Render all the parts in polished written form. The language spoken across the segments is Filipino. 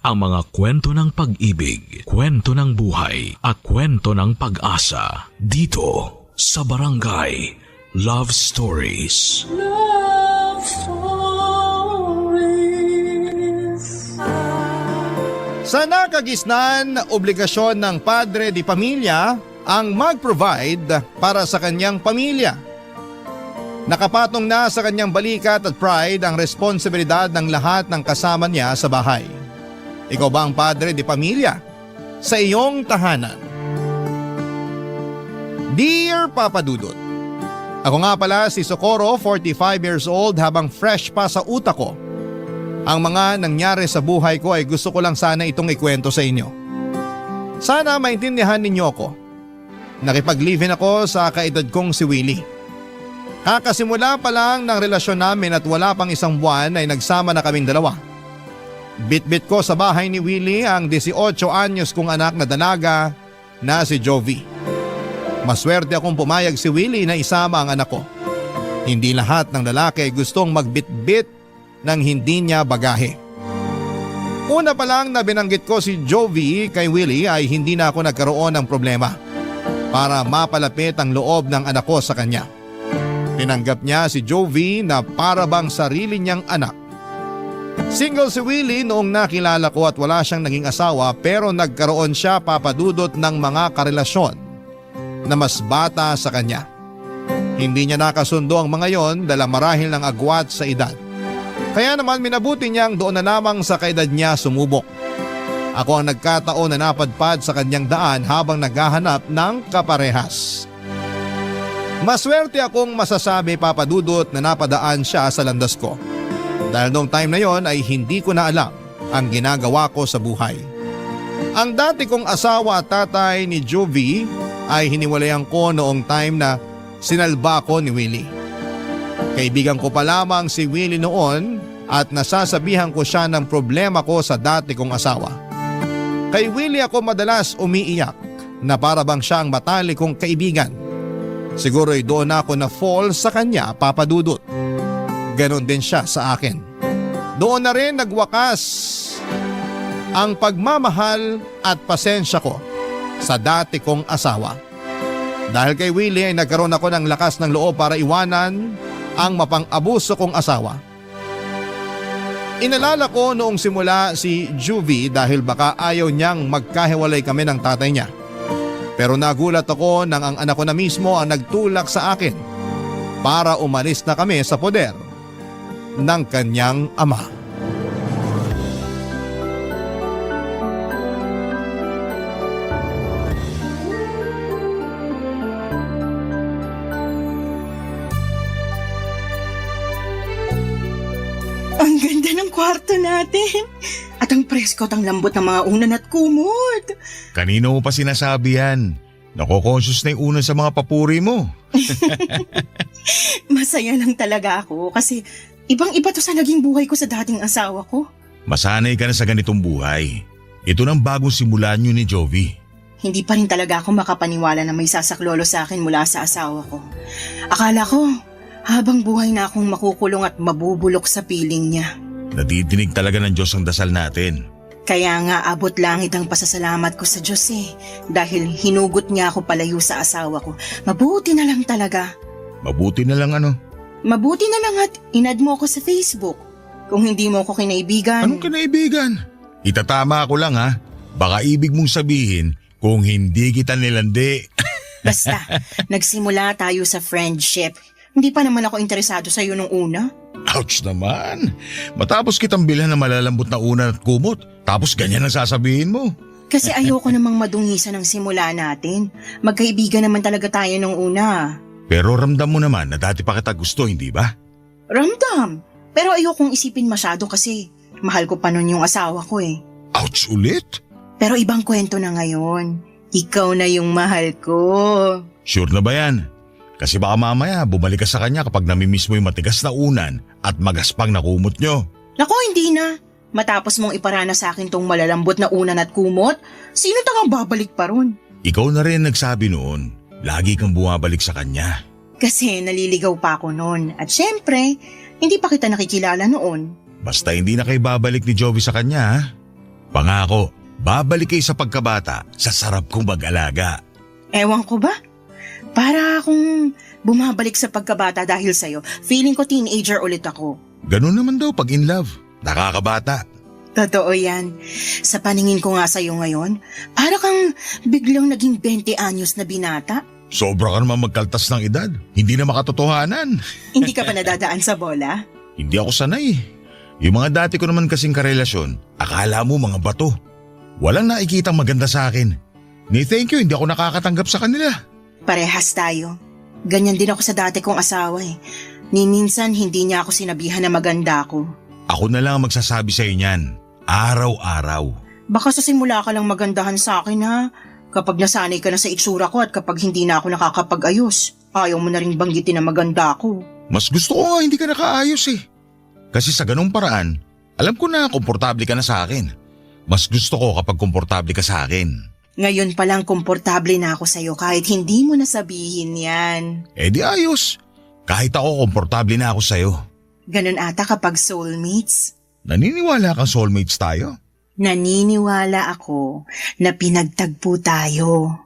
ang mga kwento ng pag-ibig, kwento ng buhay at kwento ng pag-asa dito sa Barangay Love Stories. Love Stories. Sa nakagisnan, obligasyon ng padre di pamilya ang mag-provide para sa kanyang pamilya. Nakapatong na sa kanyang balikat at pride ang responsibilidad ng lahat ng kasama niya sa bahay. Ikaw ba ang padre di pamilya sa iyong tahanan? Dear Papa Dudut, ako nga pala si Socorro, 45 years old, habang fresh pa sa utak ko. Ang mga nangyari sa buhay ko ay gusto ko lang sana itong ikwento sa inyo. Sana maintindihan ninyo ako. Nakipag-live-in ako sa kaedad kong si Willie. Kakasimula pa lang ng relasyon namin at wala pang isang buwan ay nagsama na kaming dalawa. Bit-bit ko sa bahay ni Willie ang 18 anyos kong anak na dalaga na si Jovi. Maswerte akong pumayag si Willie na isama ang anak ko. Hindi lahat ng lalaki gustong magbit-bit ng hindi niya bagahe. Una pa lang na binanggit ko si Jovi kay Willie ay hindi na ako nagkaroon ng problema para mapalapit ang loob ng anak ko sa kanya. Tinanggap niya si Jovi na para bang sarili niyang anak. Single si Willie noong nakilala ko at wala siyang naging asawa, pero nagkaroon siya, Papa Dudut, ng mga karelasyon na mas bata sa kanya. Hindi niya nakasundo ang mga yon dala marahil ng agwat sa edad. Kaya naman minabuti niyang doon na lamang sa kaedad niya sumubok. Ako ang nagkataon na napadpad sa kanyang daan habang naghahanap ng kaparehas. Maswerte akong masasabi, Papa Dudut, na napadaan siya sa landas ko. Dahil noong time na yon ay hindi ko na alam ang ginagawa ko sa buhay. Ang dati kong asawa at tatay ni Jovi ay hiniwalayan ko noong time na sinalba ko ni Willie. Kaibigan ko pa lamang si Willie noon at nasasabihan ko siya ng problema ko sa dati kong asawa. Kay Willie ako madalas umiiyak na para bang siya ang matalik kong kaibigan. Siguro'y doon ako na fall sa kanya, Papa Dudut. Ganon din siya sa akin. Doon na rin nagwakas ang pagmamahal at pasensya ko sa dati kong asawa. Dahil kay Willie ay nagkaroon ako ng lakas ng loob para iwanan ang mapang-abuso kong asawa. Inalala ko noong simula si Juvie dahil baka ayaw niyang magkahiwalay kami ng tatay niya. Pero nagulat ako nang ang anak ko na mismo ang nagtulak sa akin para umalis na kami sa poder ng kanyang ama. Ang ganda ng kwarto natin. At ang presko at ang lambot ng mga unan at kumot. Kanino mo pa sinasabi yan? Nako-conscious na yung unan sa mga papuri mo. Masaya lang talaga ako kasi ibang-iba to sa naging buhay ko sa dating asawa ko. Masanay ka na sa ganitong buhay. Ito nang bagong simulan nyo ni Jovi. Hindi pa rin talaga ako makapaniwala na may sasaklolo sa akin mula sa asawa ko. Akala ko, habang buhay na akong makukulong at mabubulok sa piling niya. Nadidinig talaga ng Diyos ang dasal natin. Kaya nga abot langit ang pasasalamat ko sa Diyos dahil hinugot niya ako palayo sa asawa ko. Mabuti na lang talaga. Mabuti na lang ano? Mabuti na lang at inad mo ako sa Facebook. Kung hindi mo ako kinaibigan. Anong kinaibigan? Itatama ako lang ha. Baka ibig mong sabihin kung hindi kita nilandi. Basta, nagsimula tayo sa friendship. Hindi pa naman ako interesado sa iyo nung una. Ouch naman. Matapos kitang bilhan ng malalambot na unan at kumot, tapos ganyan ang sasabihin mo. Kasi ayoko namang madungisan ang simula natin. Magkaibigan naman talaga tayo nung una. Pero ramdam mo naman na dati pa kita gusto, hindi ba? Ramdam. Pero ayokong isipin masyado kasi mahal ko pa nun yung asawa ko Ouch ulit? Pero ibang kwento na ngayon. Ikaw na yung mahal ko. Sure na ba yan? Kasi baka mamaya bumalik ka sa kanya kapag namimiss mo yung matigas na unan at magaspang na kumot nyo. Naku, hindi na. Matapos mong iparana sa akin tong malalambot na unan at kumot, sino tangang babalik pa ron? Ikaw na rin nagsabi noon, lagi kang bumabalik sa kanya. Kasi naliligaw pa ako noon at syempre, hindi pa kita nakikilala noon. Basta hindi na kayo babalik ni Jovi sa kanya ha? Pangako, babalik kayo sa pagkabata sa sarap kong mag-alaga. Ewan ko ba? Para akong bumabalik sa pagkabata dahil sa'yo. Feeling ko teenager ulit ako. Ganun naman daw pag in love. Nakakabata. Totoo yan. Sa paningin ko nga sa'yo ngayon, para kang biglang naging 20 anyos na binata. Sobra ka naman magkaltas ng edad. Hindi na makatotohanan. Hindi ka pa nadadaan sa bola? Hindi ako sanay. Yung mga dati ko naman kasing karelasyon, akala mo mga bato. Walang nakikitang maganda sa akin. Ni thank you, hindi ako nakakatanggap sa kanila. Parehas tayo. Ganyan din ako sa dati kong asawa eh. Ni minsan hindi niya ako sinabihan na maganda ako. Ako na lang ang magsasabi sa niyan. Araw-araw. Baka sa simula ka lang magandahan sa akin ha. Kapag nasanay ka na sa itsura ko at kapag hindi na ako nakakapag-ayos, ayaw mo na rin banggitin na maganda ako. Mas gusto ko nga hindi ka nakaayos eh. Kasi sa ganung paraan, alam ko na komportable ka na sa akin. Mas gusto ko kapag komportable ka sa akin. Ngayon palang komportable na ako sa'yo kahit hindi mo nasabihin yan. Eh di ayos. Kahit ako komportable na ako sa'yo. Ganun ata kapag soulmates. Naniniwala kang soulmates tayo? Naniniwala ako na pinagtagpo tayo.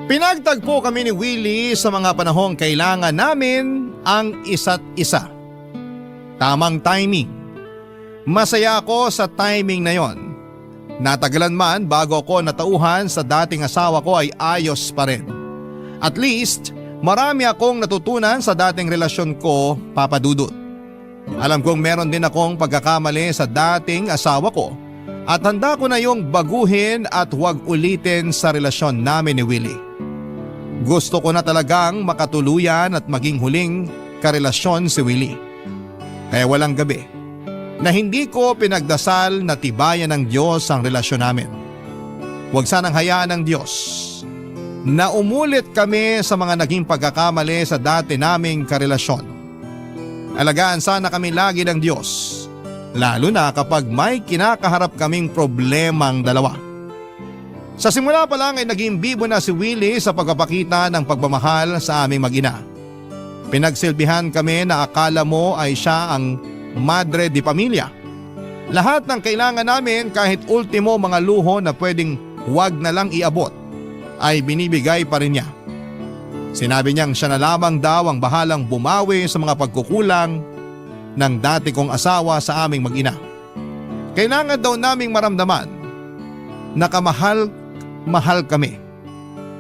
Pinagtagpo kami ni Willie sa mga panahong kailangan namin ang isa't isa. Tamang timing. Masaya ako sa timing na yon. Natagalan man bago ako natauhan sa dating asawa ko ay ayos pa rin. At least, marami akong natutunan sa dating relasyon ko, Papa Dudut. Alam kong meron din akong pagkakamali sa dating asawa ko at handa ko na yung baguhin at huwag ulitin sa relasyon namin ni Willie. Gusto ko na talagang makatuluyan at maging huling karelasyon si Willie. Kaya walang gabi na hindi ko pinagdasal na tibayan ng Diyos ang relasyon namin. Huwag sanang hayaan ng Diyos na umulit kami sa mga naging pagkakamali sa dati naming karelasyon. Alagaan sana kami lagi ng Diyos, lalo na kapag may kinakaharap kaming problemang dalawa. Sa simula pa lang ay naging bibo na si Willie sa pagpapakita ng pagmamahal sa aming mag-ina. Pinagsilbihan kami na akala mo ay siya ang madre di pamilya. Lahat ng kailangan namin kahit ultimo mga luho na pwedeng huwag na lang iabot ay binibigay pa rin niya. Sinabi niyang siya na lamang daw ang bahalang bumawi sa mga pagkukulang ng dati kong asawa sa aming mag-ina. Kailangan daw naming maramdaman na kamahal kami.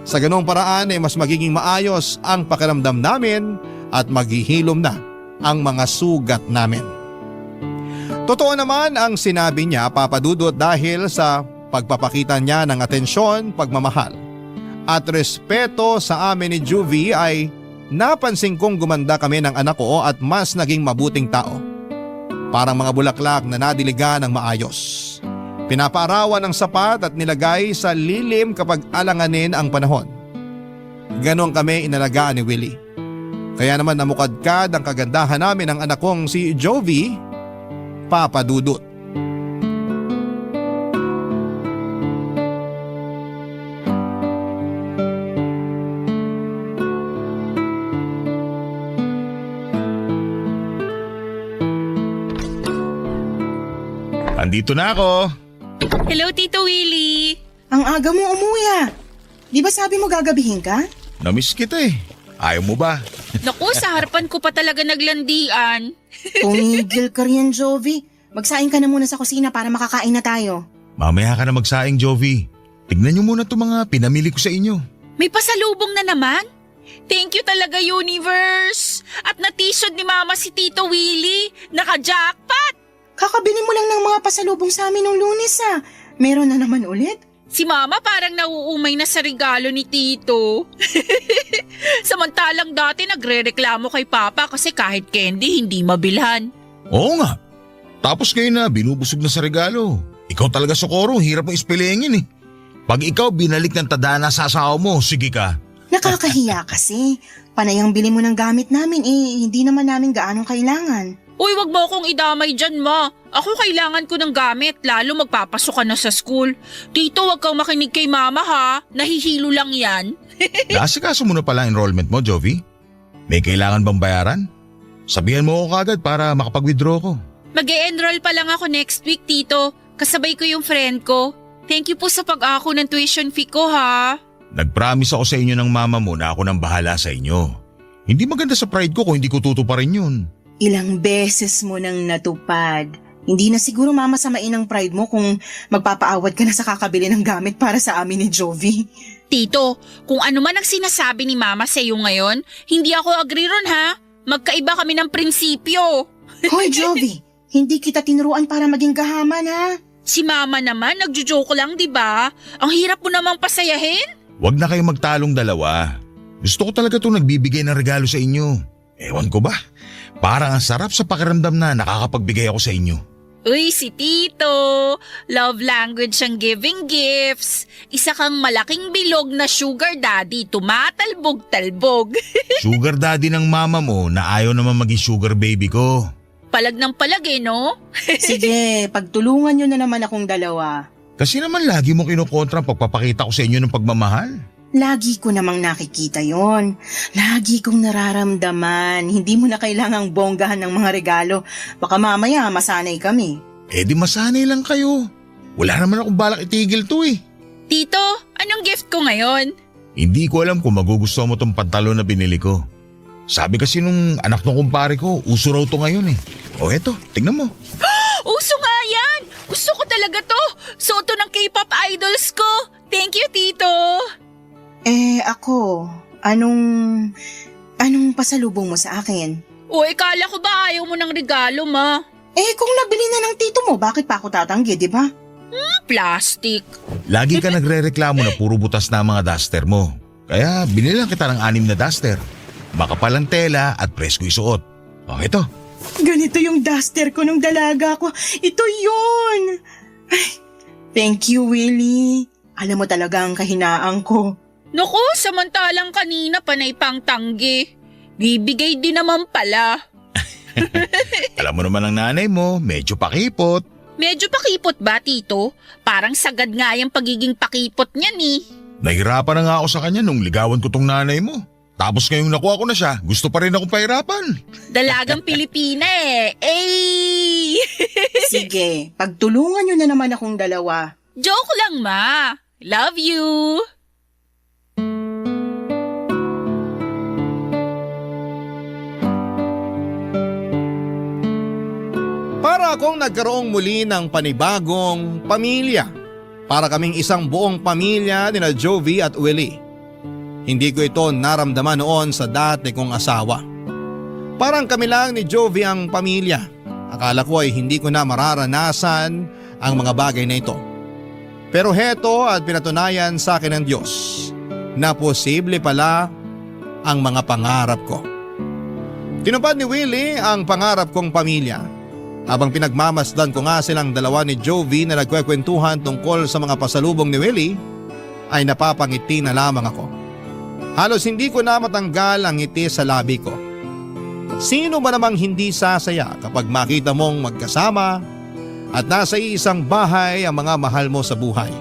Sa ganong paraan ay mas magiging maayos ang pakiramdam namin at maghihilom na ang mga sugat namin. Totoo naman ang sinabi niya, Papa Dudut, dahil sa pagpapakita niya ng atensyon, pagmamahal at respeto sa amin ni Juvie ay napansin kong gumanda kami ng anak ko at mas naging mabuting tao. Parang mga bulaklak na nadiligan ng maayos. Pinapaarawan ng sapat at nilagay sa lilim kapag alanganin ang panahon. Ganon kami inalagaan ni Willie. Kaya naman namukadkad ang kagandahan namin ng anak kong si Jovie, Papa Dudut. Andito na ako. Hello, Tito Willie. Ang aga mo umuwi ah. Di ba sabi mo gagabihin ka? Namiss kita eh. Ayaw mo ba? Naku, sa harapan ko pa talaga naglandian. Tumigil ka riyan, Jovi. Magsaing ka na muna sa kusina para makakain na tayo. Mamaya ka na magsaing, Jovi. Tignan niyo muna itong mga pinamili ko sa inyo. May pasalubong na naman. Thank you talaga, Universe. At na-t-shirt ni Mama si Tito Willie. Naka-jackpot. Kakabili mo lang ng mga pasalubong sa amin nung Lunes ah. Meron na naman ulit? Si Mama parang nauumay na sa regalo ni Tito. Samantalang dati nagre-reklamo kay Papa kasi kahit candy hindi mabilhan. Oo nga. Tapos kayo na binubusog na sa regalo. Ikaw talaga, Socorro, hirap mo ispilingin eh. Pag ikaw binalik ng tadhana sa asawa mo, sige ka. Nakakahiya kasi. Panay ang bili mo ng gamit namin hindi naman namin gaano kailangan. Uy, wag mo akong idamay dyan, Ma. Ako kailangan ko ng gamit, lalo magpapasok ka na sa school. Tito, wag kang makinig kay Mama ha. Nahihilo lang yan. Naasikaso mo na pala enrollment mo, Jovi? May kailangan bang bayaran? Sabihan mo ako kagad para makapag-withdraw ko. Mag-e-enroll pa lang ako next week, Tito. Kasabay ko yung friend ko. Thank you po sa pag-ako ng tuition fee ko, ha? Nag-promise ako sa inyo ng mama mo na ako nang bahala sa inyo. Hindi maganda sa pride ko kung hindi ko tutuparin yun. Ilang beses mo nang natupad. Hindi na siguro mamasamain ang pride mo kung magpapaawad ka na sa kakabili ng gamit para sa amin ni Jovi. Tito, kung ano man ang sinasabi ni Mama sa iyo ngayon, hindi ako agree ron, ha? Magkaiba kami ng prinsipyo. Hoy Jovi, hindi kita tinuruan para maging gahaman ha. Si Mama naman, nagjo-joke lang, di ba? Ang hirap mo namang pasayahin. Huwag na kayong magtalong dalawa. Gusto ko talaga itong nagbibigay ng regalo sa inyo. Ewan ko ba? Parang ang sarap sa pakiramdam na nakakapagbigay ako sa inyo. Uy, si Tito. Love language ang giving gifts. Isa kang malaking bilog na sugar daddy, tumatalbog-talbog. Sugar daddy ng mama mo na ayaw naman maging sugar baby ko. Palag ng palag no? Sige, pagtulungan nyo na naman akong dalawa. Kasi naman lagi mo kinukontra ang pagpapakita ko sa inyo ng pagmamahal. Lagi ko namang nakikita yon. Lagi kong nararamdaman. Hindi mo na kailangang bonggahan ng mga regalo. Baka mamaya masanay kami. Eh di masanay lang kayo. Wala naman akong balak itigil to eh. Tito, anong gift ko ngayon? Hindi ko alam kung magugustuhan mo tong pantalon na binili ko. Sabi kasi nung anak ng kumpare ko, uso raw to ngayon eh. O eto, tingnan mo. Uso nga yan! Gusto ko talaga to! Suot to ng K-pop idols ko! Thank you, Tito! Ako, anong pasalubong mo sa akin? Uy, kala ko ba ayaw mo ng regalo, Ma? Kung nabili na ng tito mo, bakit pa ako tatanggi, di ba? Plastic. Lagi ka nagre-reklamo na puro butas na ang mga duster mo. Kaya binilang kita ng 6 na duster. Makapal ang tela at presko isuot. O eto. Ganito yung duster ko nung dalaga ko. Ito yun! Ay, thank you, Willie. Alam mo talaga ang kahinaan ko. Naku, samantalang kanina panay pang tanggi. Bibigay din naman pala. Alam mo naman ang nanay mo, medyo pakipot. Medyo pakipot ba, Tito? Parang sagad nga yung pagiging pakipot niyan eh. Nahirapan na nga ako sa kanya nung ligawan ko tong nanay mo. Tapos ngayong nakuha ko na siya, gusto pa rin akong pahirapan. Dalagang Pilipina eh. Ay! Sige, pagtulungan nyo na naman akong dalawa. Joke lang, Ma. Love you. Para akong nagkaroong muli ng panibagong pamilya. Para kaming isang buong pamilya nina Jovi at Willie. Hindi ko ito naramdaman noon sa dati kong asawa. Parang kami lang ni Jovi ang pamilya. Akala ko ay hindi ko na mararanasan ang mga bagay na ito. Pero heto at pinatunayan sa akin ng Diyos na posible pala ang mga pangarap ko. Tinupad ni Willie ang pangarap kong pamilya. Habang pinagmamasdan ko nga silang dalawa ni Jovi na nagkwekwentuhan tungkol sa mga pasalubong ni Willie, ay napapangiti na lamang ako. Halos hindi ko na matanggal ang ngiti sa labi ko. Sino ba namang hindi sasaya kapag makita mong magkasama at nasa isang bahay ang mga mahal mo sa buhay?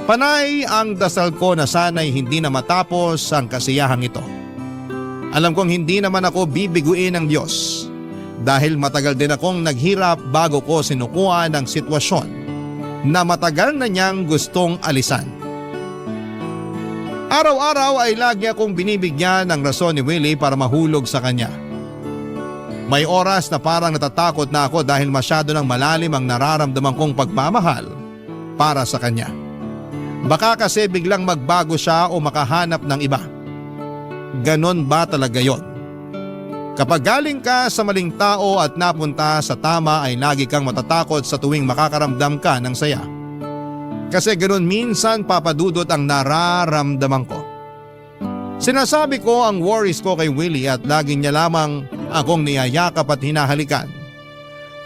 Panay ang dasal ko na sana'y hindi na matapos ang kasiyahang ito. Alam kong hindi naman ako bibiguin ng Diyos dahil matagal din akong naghirap bago ko sinukuha ng sitwasyon na matagal na niyang gustong alisan. Araw-araw ay lagi akong binibigyan ng rason ni Willie para mahulog sa kanya. May oras na parang natatakot na ako dahil masyado ng malalim ang nararamdaman kong pagmamahal para sa kanya. Baka kasi biglang magbago siya o makahanap ng iba. Ganon ba talaga yon? Kapag galing ka sa maling tao at napunta sa tama ay lagi kang matatakot sa tuwing makakaramdam ka ng saya. Kasi ganoon minsan papadudot ang nararamdaman ko. Sinasabi ko ang worries ko kay Willie at lagi niya lamang akong niyayakap at hinahalikan.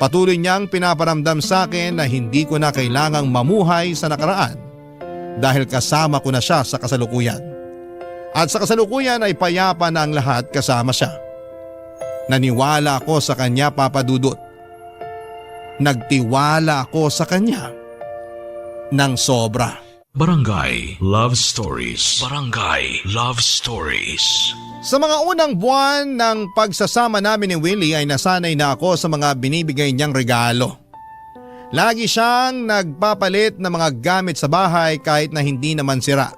Patuloy niyang pinaparamdam sa akin na hindi ko na kailangang mamuhay sa nakaraan dahil kasama ko na siya sa kasalukuyan. At sa kasalukuyan ay payapa na ang lahat kasama siya. Naniwala ako sa kanya, Papa Dudut. Nagtiwala ako sa kanya ng sobra. Barangay Love Stories. Barangay Love Stories. Sa mga unang buwan ng pagsasama namin ni Willie ay nasanay na ako sa mga binibigay niyang regalo. Lagi siyang nagpapalit ng mga gamit sa bahay kahit na hindi naman sira.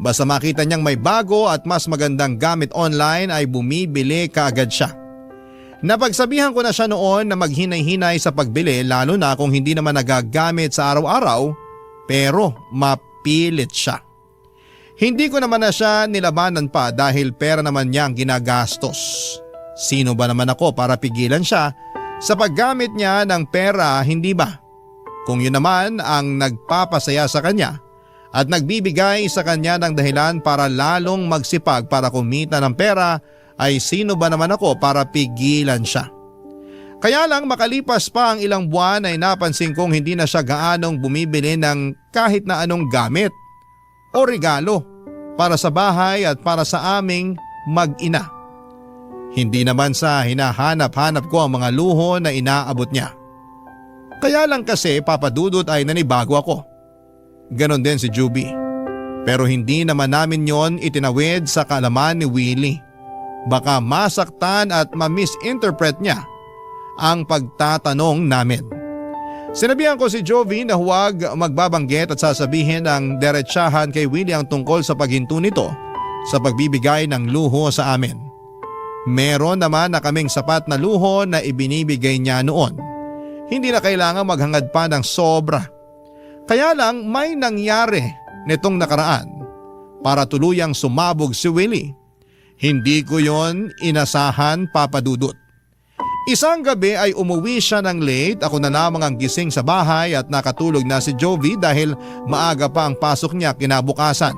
Basta makita niyang may bago at mas magandang gamit online ay bumibili kaagad siya. Napagsabihan ko na siya noon na maghinay-hinay sa pagbili lalo na kung hindi naman nagagamit sa araw-araw pero mapilit siya. Hindi ko naman na siya nilabanan pa dahil pera naman niya ang ginagastos. Sino ba naman ako para pigilan siya sa paggamit niya ng pera, hindi ba? Kung yun naman ang nagpapasaya sa kanya at nagbibigay sa kanya ng dahilan para lalong magsipag para kumita ng pera, ay sino ba naman ako para pigilan siya? Kaya lang makalipas pa ang ilang buwan ay napansin kong hindi na siya gaanong bumibili ng kahit na anong gamit o regalo para sa bahay at para sa aming mag-ina. Hindi naman sa hinahanap-hanap ko ang mga luho na inaabot niya. Kaya lang kasi Papa Dudut ay nanibago ako. Ganon din si Juby. Pero hindi naman namin yon itinawid sa kaalaman ni Willie. Baka masaktan at ma-misinterpret niya ang pagtatanong namin. Sinabihan ko si Jovi na huwag magbabanggit at sasabihin ng diretsahan kay Willie ang tungkol sa paghinto nito sa pagbibigay ng luho sa amin. Meron naman na kaming sapat na luho na ibinibigay niya noon. Hindi na kailangan maghangad pa ng sobra. Kaya lang may nangyari nitong nakaraan para tuluyang sumabog si Willie. Hindi ko yon inasahan, Papa Dudut. Isang gabi ay umuwi siya ng late, ako na lamang ang gising sa bahay at nakatulog na si Jovi dahil maaga pa ang pasok niya kinabukasan.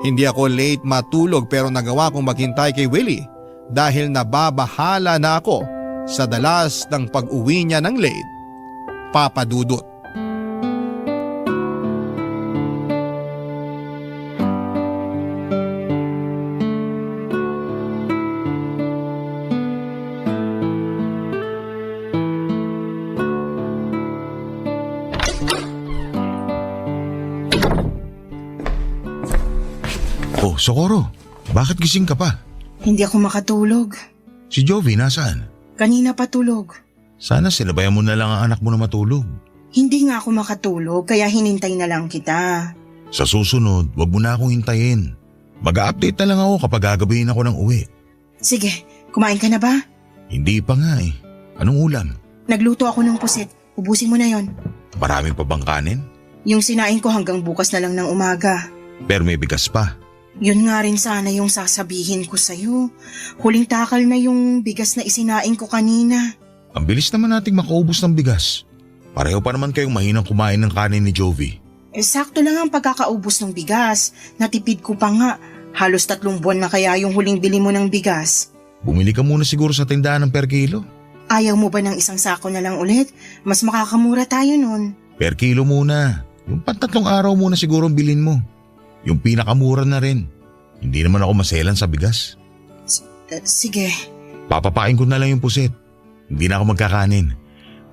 Hindi ako late matulog pero nagawa kong maghintay kay Willie dahil nababahala na ako sa dalas ng pag-uwi niya ng late, Papa Dudut. Oh, Socorro, bakit gising ka pa? Hindi ako makatulog. Si Jovi nasaan? Kanina pa tulog. Sana sinabayan mo na lang ang anak mo na matulog. Hindi nga ako makatulog kaya hinintay na lang kita. Sa susunod, wag mo na akong hintayin. Mag-a-update na lang ako kapag gagabihin ako ng uwi. Sige, kumain ka na ba? Hindi pa nga eh. Anong ulam? Nagluto ako ng pusit. Ubusin mo na yon. Maraming pa bang kanin? Yung sinain ko hanggang bukas na lang ng umaga. Pero may bigas pa. Yun nga rin sana yung sasabihin ko sa'yo. Huling takal na yung bigas na isinain ko kanina. Ang bilis naman nating makaubos ng bigas. Pareho pa naman kayong mahinang kumain ng kanin ni Jovi. Sakto lang ang pagkakaubos ng bigas. Natipid ko pa nga. Halos 3 buwan na kaya yung huling bili mo ng bigas. Bumili ka muna siguro sa tindahan ng per kilo. Ayaw mo ba ng isang sako na lang ulit? Mas makakamura tayo nun. Per kilo muna. Yung 3 araw muna siguro ang bilhin mo. Yung pinakamura na rin. Hindi naman ako maselan sa bigas. Sige. Papapain ko na lang yung pusit. Hindi na ako magkakanin.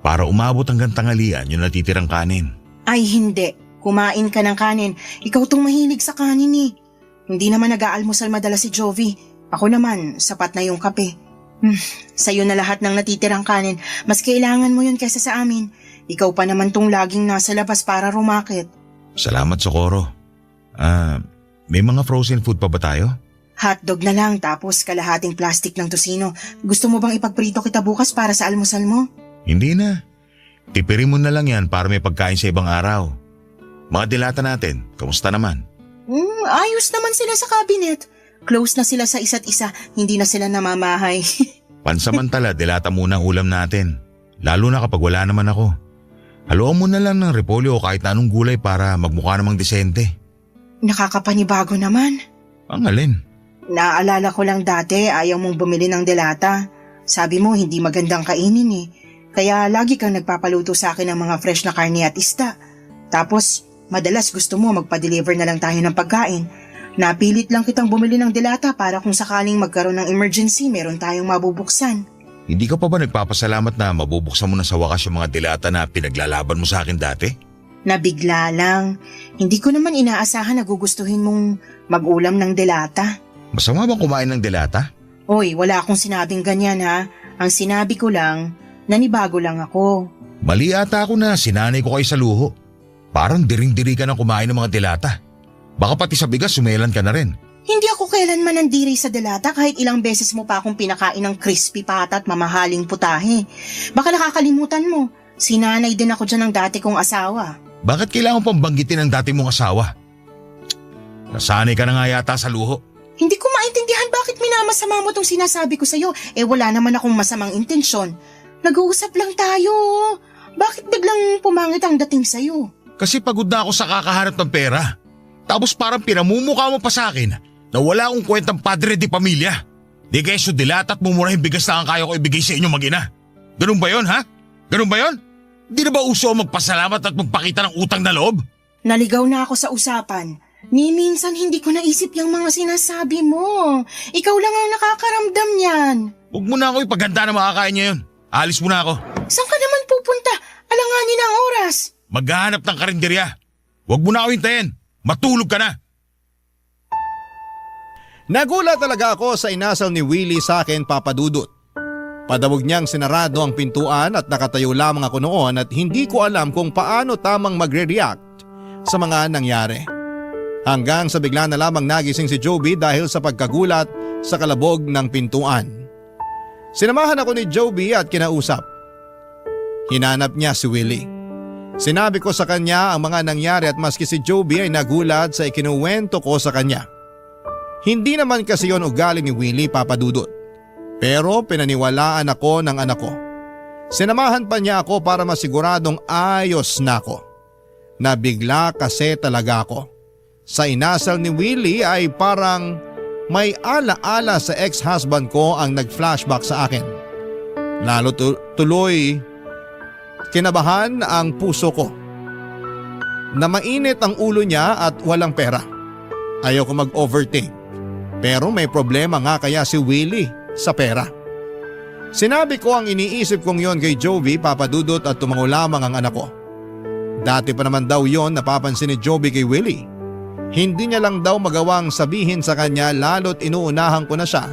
Para umabot hanggang tanghalian yung natitirang kanin. Ay hindi. Kumain ka ng kanin. Ikaw tong mahilig sa kanin eh. Hindi naman nag-aalmusal madalas si Jovi. Ako naman, sapat na yung kape. Sa'yo na lahat ng natitirang kanin. Mas kailangan mo yun kaysa sa amin. Ikaw pa naman tong laging nasa labas para rumakit. Salamat, Socorro. May mga frozen food pa ba tayo? Hotdog na lang tapos kalahating plastic ng tosino. Gusto mo bang ipagprito kita bukas para sa almusal mo? Hindi na. Tipirin mo na lang yan para may pagkain sa ibang araw. Mga dilata natin, kamusta naman? Ayos naman sila sa cabinet. Close na sila sa isa't isa, hindi na sila namamahay. Pansamantala, dilata muna ang ulam natin. Lalo na kapag wala naman ako. Haluan mo na lang ng repolyo o kahit anong gulay para magmukha namang desente. Nakakapanibago naman. Ang alin? Naaalala ko lang dati ayaw mong bumili ng delata. Sabi mo hindi magandang kainin eh. Kaya lagi kang nagpapaluto sa akin ng mga fresh na karne at isda. Tapos madalas gusto mo magpa-deliver na lang tayo ng pagkain. Napilit lang kitang bumili ng delata para kung sakaling magkaroon ng emergency meron tayong mabubuksan. Hindi ka pa ba nagpapasalamat na mabubuksan mo na sa wakas yung mga dilata na pinaglalaban mo sa akin dati? Nabigla lang. Hindi ko naman inaasahan na gugustuhin mong mag-ulam ng delata. Masama bang kumain ng delata? Oy, wala akong sinabing ganyan ha. Ang sinabi ko lang, nanibago lang ako. Mali ata ako na sinanay ko kayo sa luho. Parang diring-diri ka na kumain ng mga delata. Baka pati sa bigas sumelan ka na rin. Hindi ako kailanman nandiri sa delata kahit ilang beses mo pa akong pinakain ng crispy pata at mamahaling putahe. Baka nakakalimutan mo, sinanay din ako dyan ng dati kong asawa. Bakit kailangan pang banggitin ang dati mong asawa? Nasanay ka na nga yata sa luho. Hindi ko maintindihan bakit minamasama mo tong sinasabi ko sa'yo. Wala naman akong masamang intensyon. Nag-uusap lang tayo. Bakit biglang pumangit ang dating sa'yo? Kasi pagod na ako sa kakahanap ng pera. Tapos parang pinamumukha mo pa sa akin na wala akong kwentang padre di pamilya. Di keso dilat at mumurahin bigas na ang kaya ko ibigay sa inyo mag-ina. Ganun ba yon ha? Ganun ba yon? Di na ba uso magpasalamat at magpakita ng utang na loob? Naligaw na ako sa usapan. Ni minsan hindi ko naisip yung mga sinasabi mo. Ikaw lang ang nakakaramdam niyan. Huwag mo na ako ipaganda na makakain niya yun. Alis mo na ako. Saan ka naman pupunta? Alanganin ang oras. Maghahanap ng karinderya. Huwag mo na ako hintayin. Matulog ka na. Nagulat talaga ako sa inasal ni Willie sa akin, Papa Dudut. Padawog niyang sinarado ang pintuan at nakatayo lamang ako noon at hindi ko alam kung paano tamang magre-react sa mga nangyari. Hanggang sa bigla na lamang nagising si Joby dahil sa pagkagulat sa kalabog ng pintuan. Sinamahan ako ni Joby at kinausap. Hinanap niya si Willie. Sinabi ko sa kanya ang mga nangyari at maski si Joby ay nagulat sa ikinuwento ko sa kanya. Hindi naman kasi yon ugali ni Willie, Papa Dudut. Pero pinaniwalaan ako ng anak ko. Sinamahan pa niya ako para masiguradong ayos na ako. Nabigla kasi talaga ako. Sa inasal ni Willie ay parang may ala-ala sa ex-husband ko ang nag-flashback sa akin. Lalo tuloy kinabahan ang puso ko. Na mainit ang ulo niya at walang pera. Ayoko mag-overthink. Pero may problema nga kaya si Willie sa pera. Sinabi ko ang iniisip kong yon kay Joby, Papa Dudut at tumango lamang ang anak ko. Dati pa naman daw yon napapansin ni Joby kay Willie. Hindi niya lang daw magawang sabihin sa kanya lalo't inuunahan ko na siya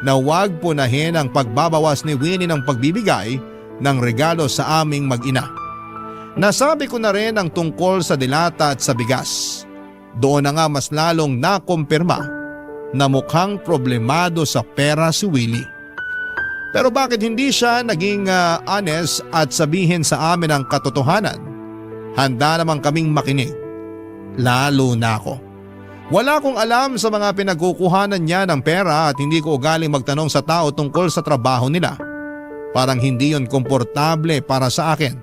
na huwag punahin ang pagbabawas ni Willie ng pagbibigay ng regalo sa aming mag-ina. Nasabi ko na rin ang tungkol sa dilata at sa bigas. Doon na nga mas lalong nakumpirma na mukhang problemado sa pera si Willie. Pero bakit hindi siya naging honest at sabihin sa amin ang katotohanan? Handa naman kaming makinig. Lalo na ako. Wala akong alam sa mga pinagkukuhanan niya ng pera at hindi ko ugaling magtanong sa tao tungkol sa trabaho nila. Parang hindi yon komportable para sa akin.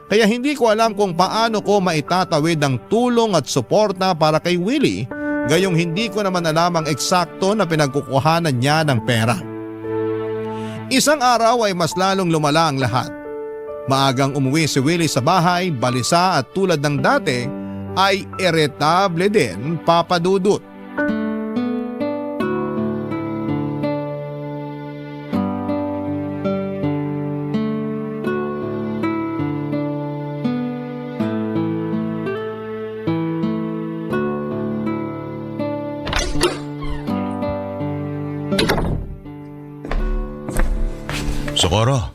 Kaya hindi ko alam kung paano ko maitatawid ang tulong at suporta para kay Willie, gayong hindi ko naman alam ang eksakto na pinagkukuhanan niya ng pera. Isang araw ay mas lalong lumala ang lahat. Maagang umuwi si Willie sa bahay, balisa at tulad ng dati ay iritable din, Papa Dudut. Socorro.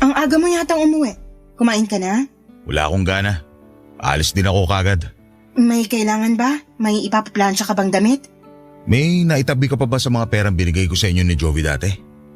Ang aga mo yatang umuwi. Kumain ka na? Wala akong gana. Alis din ako kagad. May kailangan ba? May ipapaplansya ka bang damit? May naitabi ka pa ba sa mga perang binigay ko sa inyo ni Joey dati?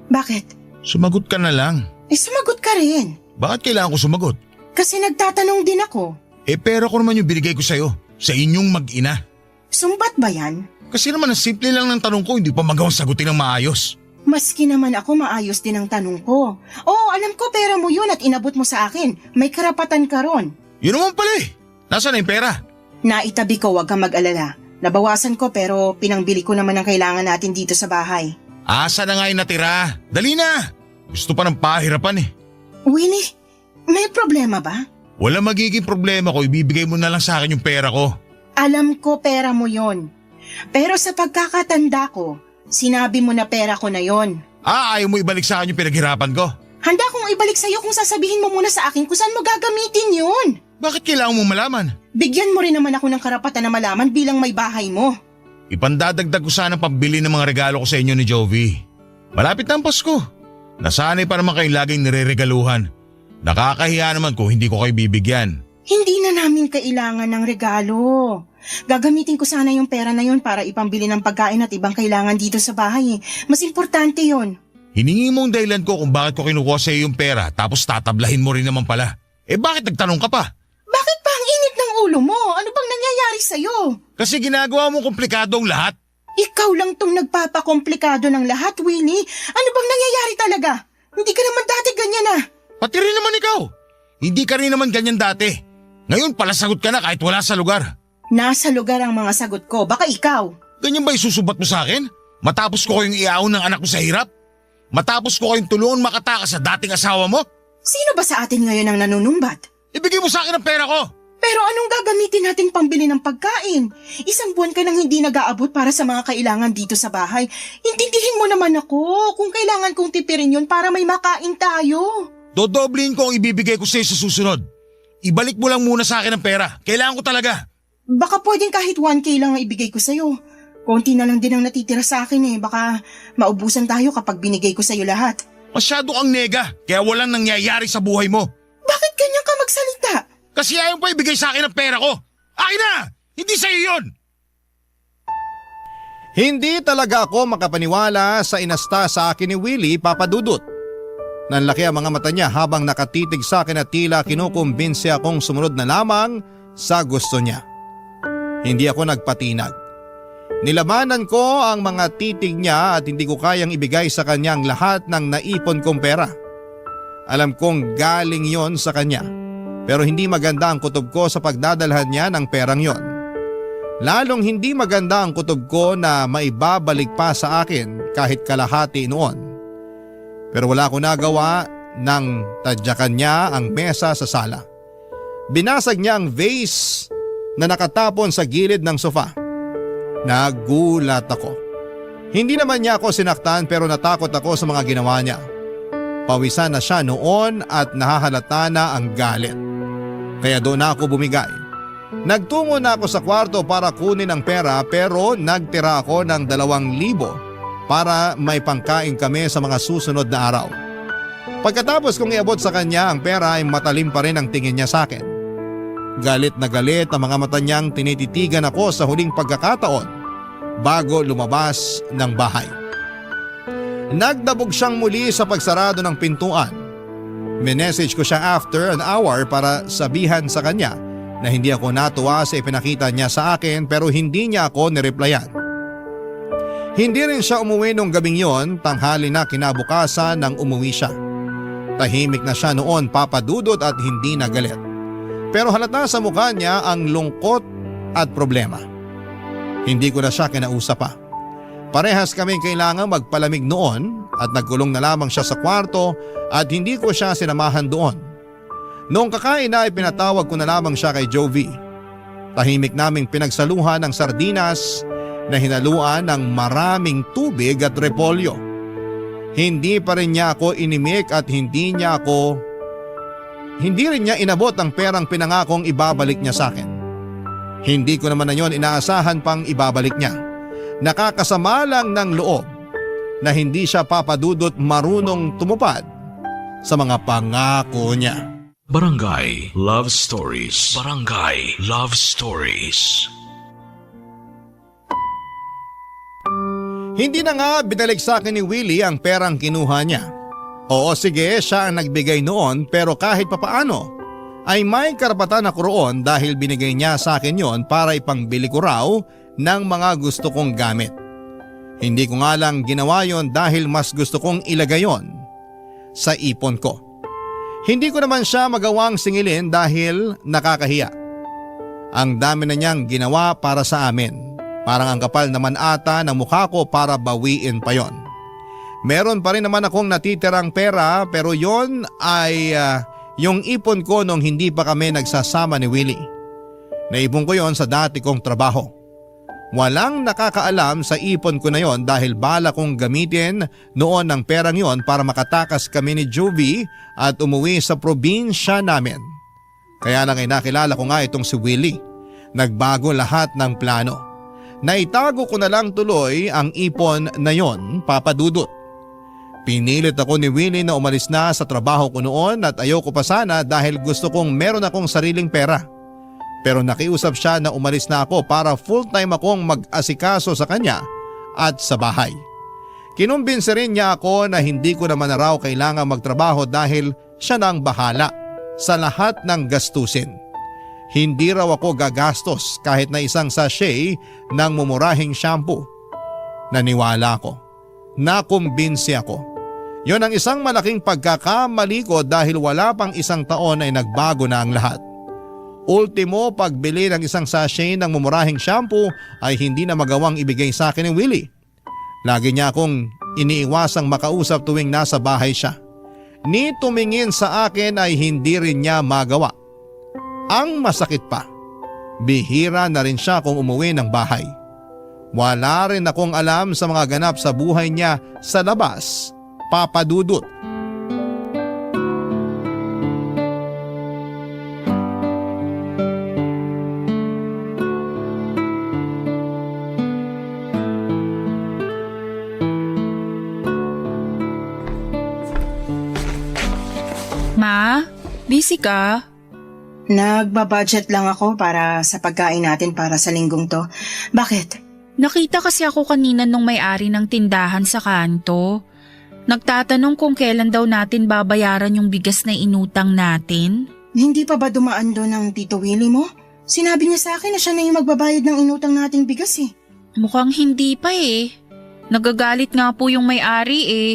Bakit? Sumagot ka na lang. Sumagot ka rin. Bakit kailangan ko sumagot? Kasi nagtatanong din ako. Pera ko naman yung binigay ko sa'yo. Sa inyong mag-ina. Sumbat ba yan? Kasi naman ang simple lang ng tanong ko, hindi pa magawang sagutin ng maayos. Maski naman ako maayos din ang tanong ko. Oo, alam ko pera mo yun at inabot mo sa akin. May karapatan ka ron. Yun naman pala eh. Nasaan na yung pera? Naitabi ko, wag kang mag-alala. Nabawasan ko pero pinangbili ko naman ang kailangan natin dito sa bahay. Asa na nga yung natira? Dali na! Gusto pa ng pahirapan eh. Willie, may problema ba? Wala magiging problema ko, ibibigay mo na lang sa akin yung pera ko. Alam ko pera mo yon. Pero sa pagkakatanda ko, sinabi mo na pera ko na yon. Ayaw mo ibalik sa akin yung pinaghirapan ko? Handa kong ibalik sa'yo kung sasabihin mo muna sa akin kung saan mo gagamitin yun. Bakit kailangan mo malaman? Bigyan mo rin naman ako ng karapatan na malaman bilang may bahay mo. Ipandadagdag ko sana pambili ng mga regalo ko sa inyo ni Jovi. Malapit na ang Pasko. Nasanay pa naman kayong laging nireregaluhan. Nakakahiya naman kung hindi ko kayo bibigyan. Hindi na namin kailangan ng regalo. Gagamitin ko sana yung pera na yon para ipambili ng pagkain at ibang kailangan dito sa bahay. Mas importante yon. Hiningi mo ang dahilan ko kung bakit ko kinukuha sa iyo yung pera tapos tatablahin mo rin naman pala. Bakit nagtanong ka pa? Bakit pa ang init ng ulo mo? Ano bang nangyayari sa'yo? Kasi ginagawa mo komplikado ang lahat. Ikaw lang tong nagpapakomplikado ng lahat, Willie. Ano bang nangyayari talaga? Hindi ka naman dati ganyan ah. Pati rin naman ikaw. Hindi ka rin naman ganyan dati. Ngayon pala sagot ka na kahit wala sa lugar. Nasa lugar ang mga sagot ko. Baka ikaw. Ganyan ba isusubat mo sa akin? Matapos ko kayong iaon ng anak ko sa hirap? Matapos ko kayong tulungan makatakas sa dating asawa mo? Sino ba sa atin ngayon ang nanunumbat? Ibigay mo sa akin ang pera ko. Pero anong gagamitin nating pambili ng pagkain? Isang buwan ka nang hindi nag-aabot para sa mga kailangan dito sa bahay. Intindihin mo naman ako kung kailangan kong tipirin yun para may makain tayo. Dodoblihin ko ang ibibigay ko sa iyo sa susunod. Ibalik mo lang muna sa akin ang pera. Kailangan ko talaga. Baka pwedeng kahit 1K lang ang ibigay ko sa'yo. Konti na lang din ang natitira sa akin eh. Baka maubusan tayo kapag binigay ko sa'yo lahat. Masyado kang nega, kaya walang nangyayari sa buhay mo. Bakit ganyan ka magsalita? Kasi ayaw pa ibigay sa akin ang pera ko. Akin na! Hindi sa'yo yun! Hindi talaga ako makapaniwala sa inasta sa akin ni Willie, Papa Dudut. Nanlaki ang mga mata niya habang nakatitig sa akin at tila kinukumbinse akong sumunod na lamang sa gusto niya. Hindi ako nagpatinag. Nilabanan ko ang mga titig niya at hindi ko kayang ibigay sa kanya ang lahat ng naipon kong pera. Alam kong galing yon sa kanya, pero hindi maganda ang kutob ko sa pagdadalhan niya ng perang yon. Lalong hindi maganda ang kutob ko na maibabalik pa sa akin kahit kalahati noon. Pero wala ko nagawa nang tadyakan niya ang mesa sa sala. Binasag niya ang vase na nakatapon sa gilid ng sofa. Nagulat ako. Hindi naman niya ako sinaktan pero natakot ako sa mga ginawa niya. Pawisan na siya noon at nahahalata na ang galit. Kaya doon na ako bumigay. Nagtungo na ako sa kwarto para kunin ang pera pero nagtira ako ng 2,000 para may pangkain kami sa mga susunod na araw. Pagkatapos kong iabot sa kanya ang pera ay matalim pa rin ang tingin niya sa akin. Galit na galit ang mga mata niyang tinititigan ako sa huling pagkakataon bago lumabas ng bahay. Nagdabog siyang muli sa pagsarado ng pintuan. Minessage ko siya after an hour para sabihan sa kanya na hindi ako natuwa sa ipinakita niya sa akin pero hindi niya ako nireplyan. Hindi rin siya umuwi nung gabing yon, tanghali na kinabukasan nang umuwi siya. Tahimik na siya noon, Papa Dudut, at hindi na galit. Pero halata sa mukha niya ang lungkot at problema. Hindi ko na siya kinausap pa. Parehas kaming kailangang magpalamig noon at nagkulong na lamang siya sa kwarto at hindi ko siya sinamahan doon. Noong kakain na ay pinatawag ko na lamang siya kay Jovi. Tahimik naming pinagsaluhan ng sardinas na hinaluan ng maraming tubig at repolyo. Hindi pa rin niya ako inimik at hindi rin niya inabot ang perang pinangakong ibabalik niya sa akin. Hindi ko naman na yon inaasahan pang ibabalik niya. Nakakasama lang ng loob na hindi siya, Papa Dudut, marunong tumupad sa mga pangako niya. Barangay Love Stories. Barangay Love Stories. Hindi na nga binalik sa akin ni Willie ang perang kinuha niya. Oo, sige, siya ang nagbigay noon pero kahit papaano ay may karapatan ako roon dahil binigay niya sa akin yon para ipangbili ko raw ng mga gusto kong gamit. Hindi ko nga lang ginawa yon dahil mas gusto kong ilagay yon sa ipon ko. Hindi ko naman siya magawang singilin dahil nakakahiya. Ang dami na niyang ginawa para sa amin. Parang ang kapal naman ata ng mukha ko para bawiin pa yon. Meron pa rin naman akong natitirang pera pero yon ay yung ipon ko nung hindi pa kami nagsasama ni Willie. Naipon ko yon sa dati kong trabaho. Walang nakakaalam sa ipon ko na yon dahil bala kong gamitin noon ng perang yon para makatakas kami ni Jovi at umuwi sa probinsya namin. Kaya lang ay nakilala ko nga itong si Willie. Nagbago lahat ng plano. Naitago ko na lang tuloy ang ipon na yon, Papa Dudut. Pinilit ako ni Willie na umalis na sa trabaho ko noon at ayoko pa sana dahil gusto kong meron akong sariling pera. Pero nakiusap siya na umalis na ako para full-time akong mag-asikaso sa kanya at sa bahay. Kinumbinsi rin niya ako na hindi ko naman na raw kailangang magtrabaho dahil siya na ang bahala sa lahat ng gastusin. Hindi raw ako gagastos kahit na isang sachet ng mumurahing shampoo. Naniwala ako. Nakumbinsi ako. Yon ang isang malaking pagkakamali ko dahil wala pang isang taon ay nagbago na ang lahat. Ultimo, pagbili ng isang sachet ng mumurahing shampoo ay hindi na magawang ibigay sa akin ni Willie. Lagi niya akong iniiwasang makausap tuwing nasa bahay siya. Ni tumingin sa akin ay hindi rin niya magawa. Ang masakit pa, bihira na rin siya kung umuwi ng bahay. Wala rin akong alam sa mga ganap sa buhay niya sa labas, Papa Dudut. Ma, busy ka? Nagbabudget lang ako para sa pagkain natin para sa linggong to. Bakit? Nakita kasi ako kanina nung may-ari ng tindahan sa kanto. Nagtatanong kung kailan daw natin babayaran yung bigas na inutang natin. Hindi pa ba dumaan doon ang Tito Willie mo? Sinabi niya sa akin na siya na yung magbabayad ng inutang nating bigas eh. Mukhang hindi pa eh. Nagagalit nga po yung may-ari eh.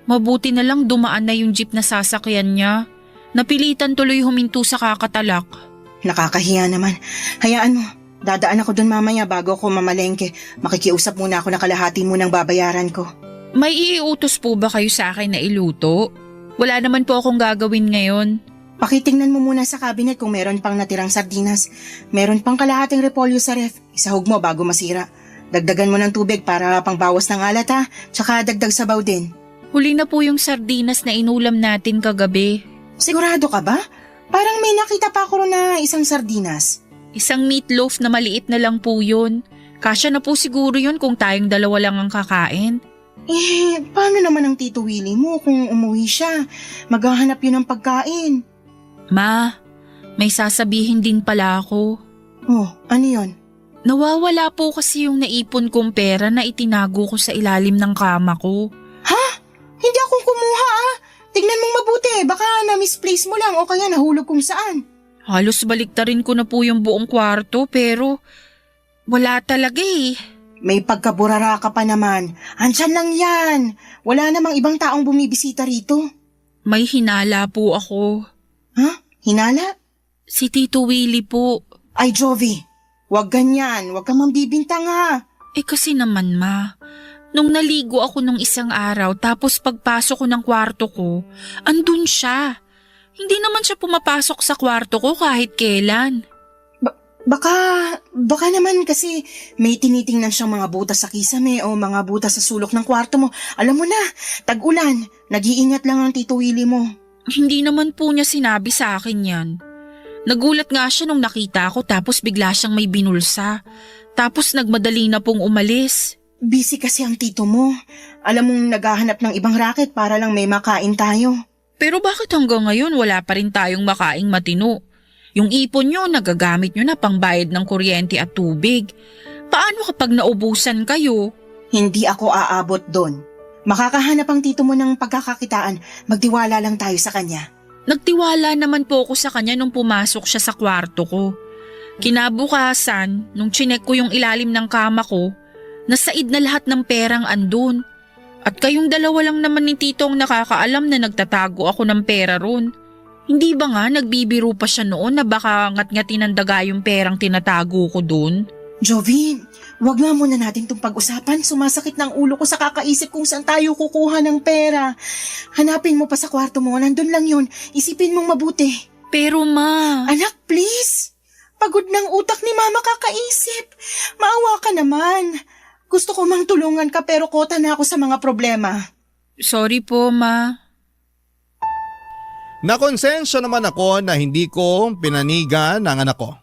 Mabuti na lang dumaan na yung jeep na sasakyan niya. Napilitan tuloy huminto sa kakatalak. Nakakahiya naman. Hayaan mo. Dadaan ako doon mamaya bago ako mamalengke. Makikiusap muna ako na kalahati munang babayaran ko. May iutos po ba kayo sa akin na iluto? Wala naman po akong gagawin ngayon. Pakitingnan mo muna sa cabinet kung meron pang natirang sardinas. Meron pang kalahating repolyo sa ref. Isahog mo bago masira. Dagdagan mo ng tubig para pangbawas ng alat ha. Tsaka dagdag sabaw din. Huli na po yung sardinas na inulam natin kagabi. Sigurado ka ba? Parang may nakita pa ako na isang sardinas. Isang meatloaf na maliit na lang po yun. Kasya na po siguro yun kung tayong dalawa lang ang kakain. Paano naman ang Tito Willie mo kung umuwi siya? Maghahanap yun ng pagkain. Ma, may sasabihin din pala ako. Oh, ano yun? Nawawala po kasi yung naipon kong pera na itinago ko sa ilalim ng kama ko. Ha? Hindi akong kumuha ah. Tignan mong mabuti, baka na-misplace mo lang o kaya nahulog kung saan. Halos baliktarin ko na po yung buong kwarto pero wala talaga eh. May pagkaburara ka pa naman. Andyan lang yan. Wala namang ibang taong bumibisita rito. May hinala po ako. Ha? Hinala? Si Tito Willie po. Ay Jovi, wag ganyan. Wag kang mambibintang ha. Eh kasi naman ma, nung naligo ako nung isang araw tapos pagpasok ko ng kwarto ko, andun siya. Hindi naman siya pumapasok sa kwarto ko kahit kailan. Baka naman kasi may tinitingnan siyang mga butas sa kisame o mga butas sa sulok ng kwarto mo. Alam mo na, tag-ulan, nag-iingat lang ang Tito Willie mo. Hindi naman po niya sinabi sa akin yan. Nagulat nga siya nung nakita ko tapos bigla siyang may binulsa. Tapos nagmadali na pong umalis. Busy kasi ang tito mo. Alam mong naghahanap ng ibang racket para lang may makain tayo. Pero bakit hanggang ngayon wala pa rin tayong makaing matino? Yung ipon nyo, nagagamit nyo na pangbayad ng kuryente at tubig. Paano kapag naubusan kayo? Hindi ako aabot doon. Makakahanap ang tito mo ng pagkakakitaan. Magtiwala lang tayo sa kanya. Nagtiwala naman po ako sa kanya nung pumasok siya sa kwarto ko. Kinabukasan, nung chinek ko yung ilalim ng kama ko, nasaid na lahat ng perang andun. At kayong dalawa lang naman ni Tito ang nakakaalam na nagtatago ako ng pera ron. Hindi ba nga nagbibiro pa siya noon na baka ngat-ngatin ng daga yung perang tinatago ko dun? Jovi, wag nga muna natin itong pag-usapan. Sumasakit ng ulo ko sa kakaisip kung saan tayo kukuha ng pera. Hanapin mo pa sa kwarto mo, nandun lang yun. Isipin mong mabuti. Pero ma… Anak, please. Pagod ng utak ni mama kakaisip. Maawa ka naman. Gusto ko mang tulungan ka pero kota na ako sa mga problema. Sorry po ma. Nakonsensya naman ako na hindi ko pinanigan ang anak ko.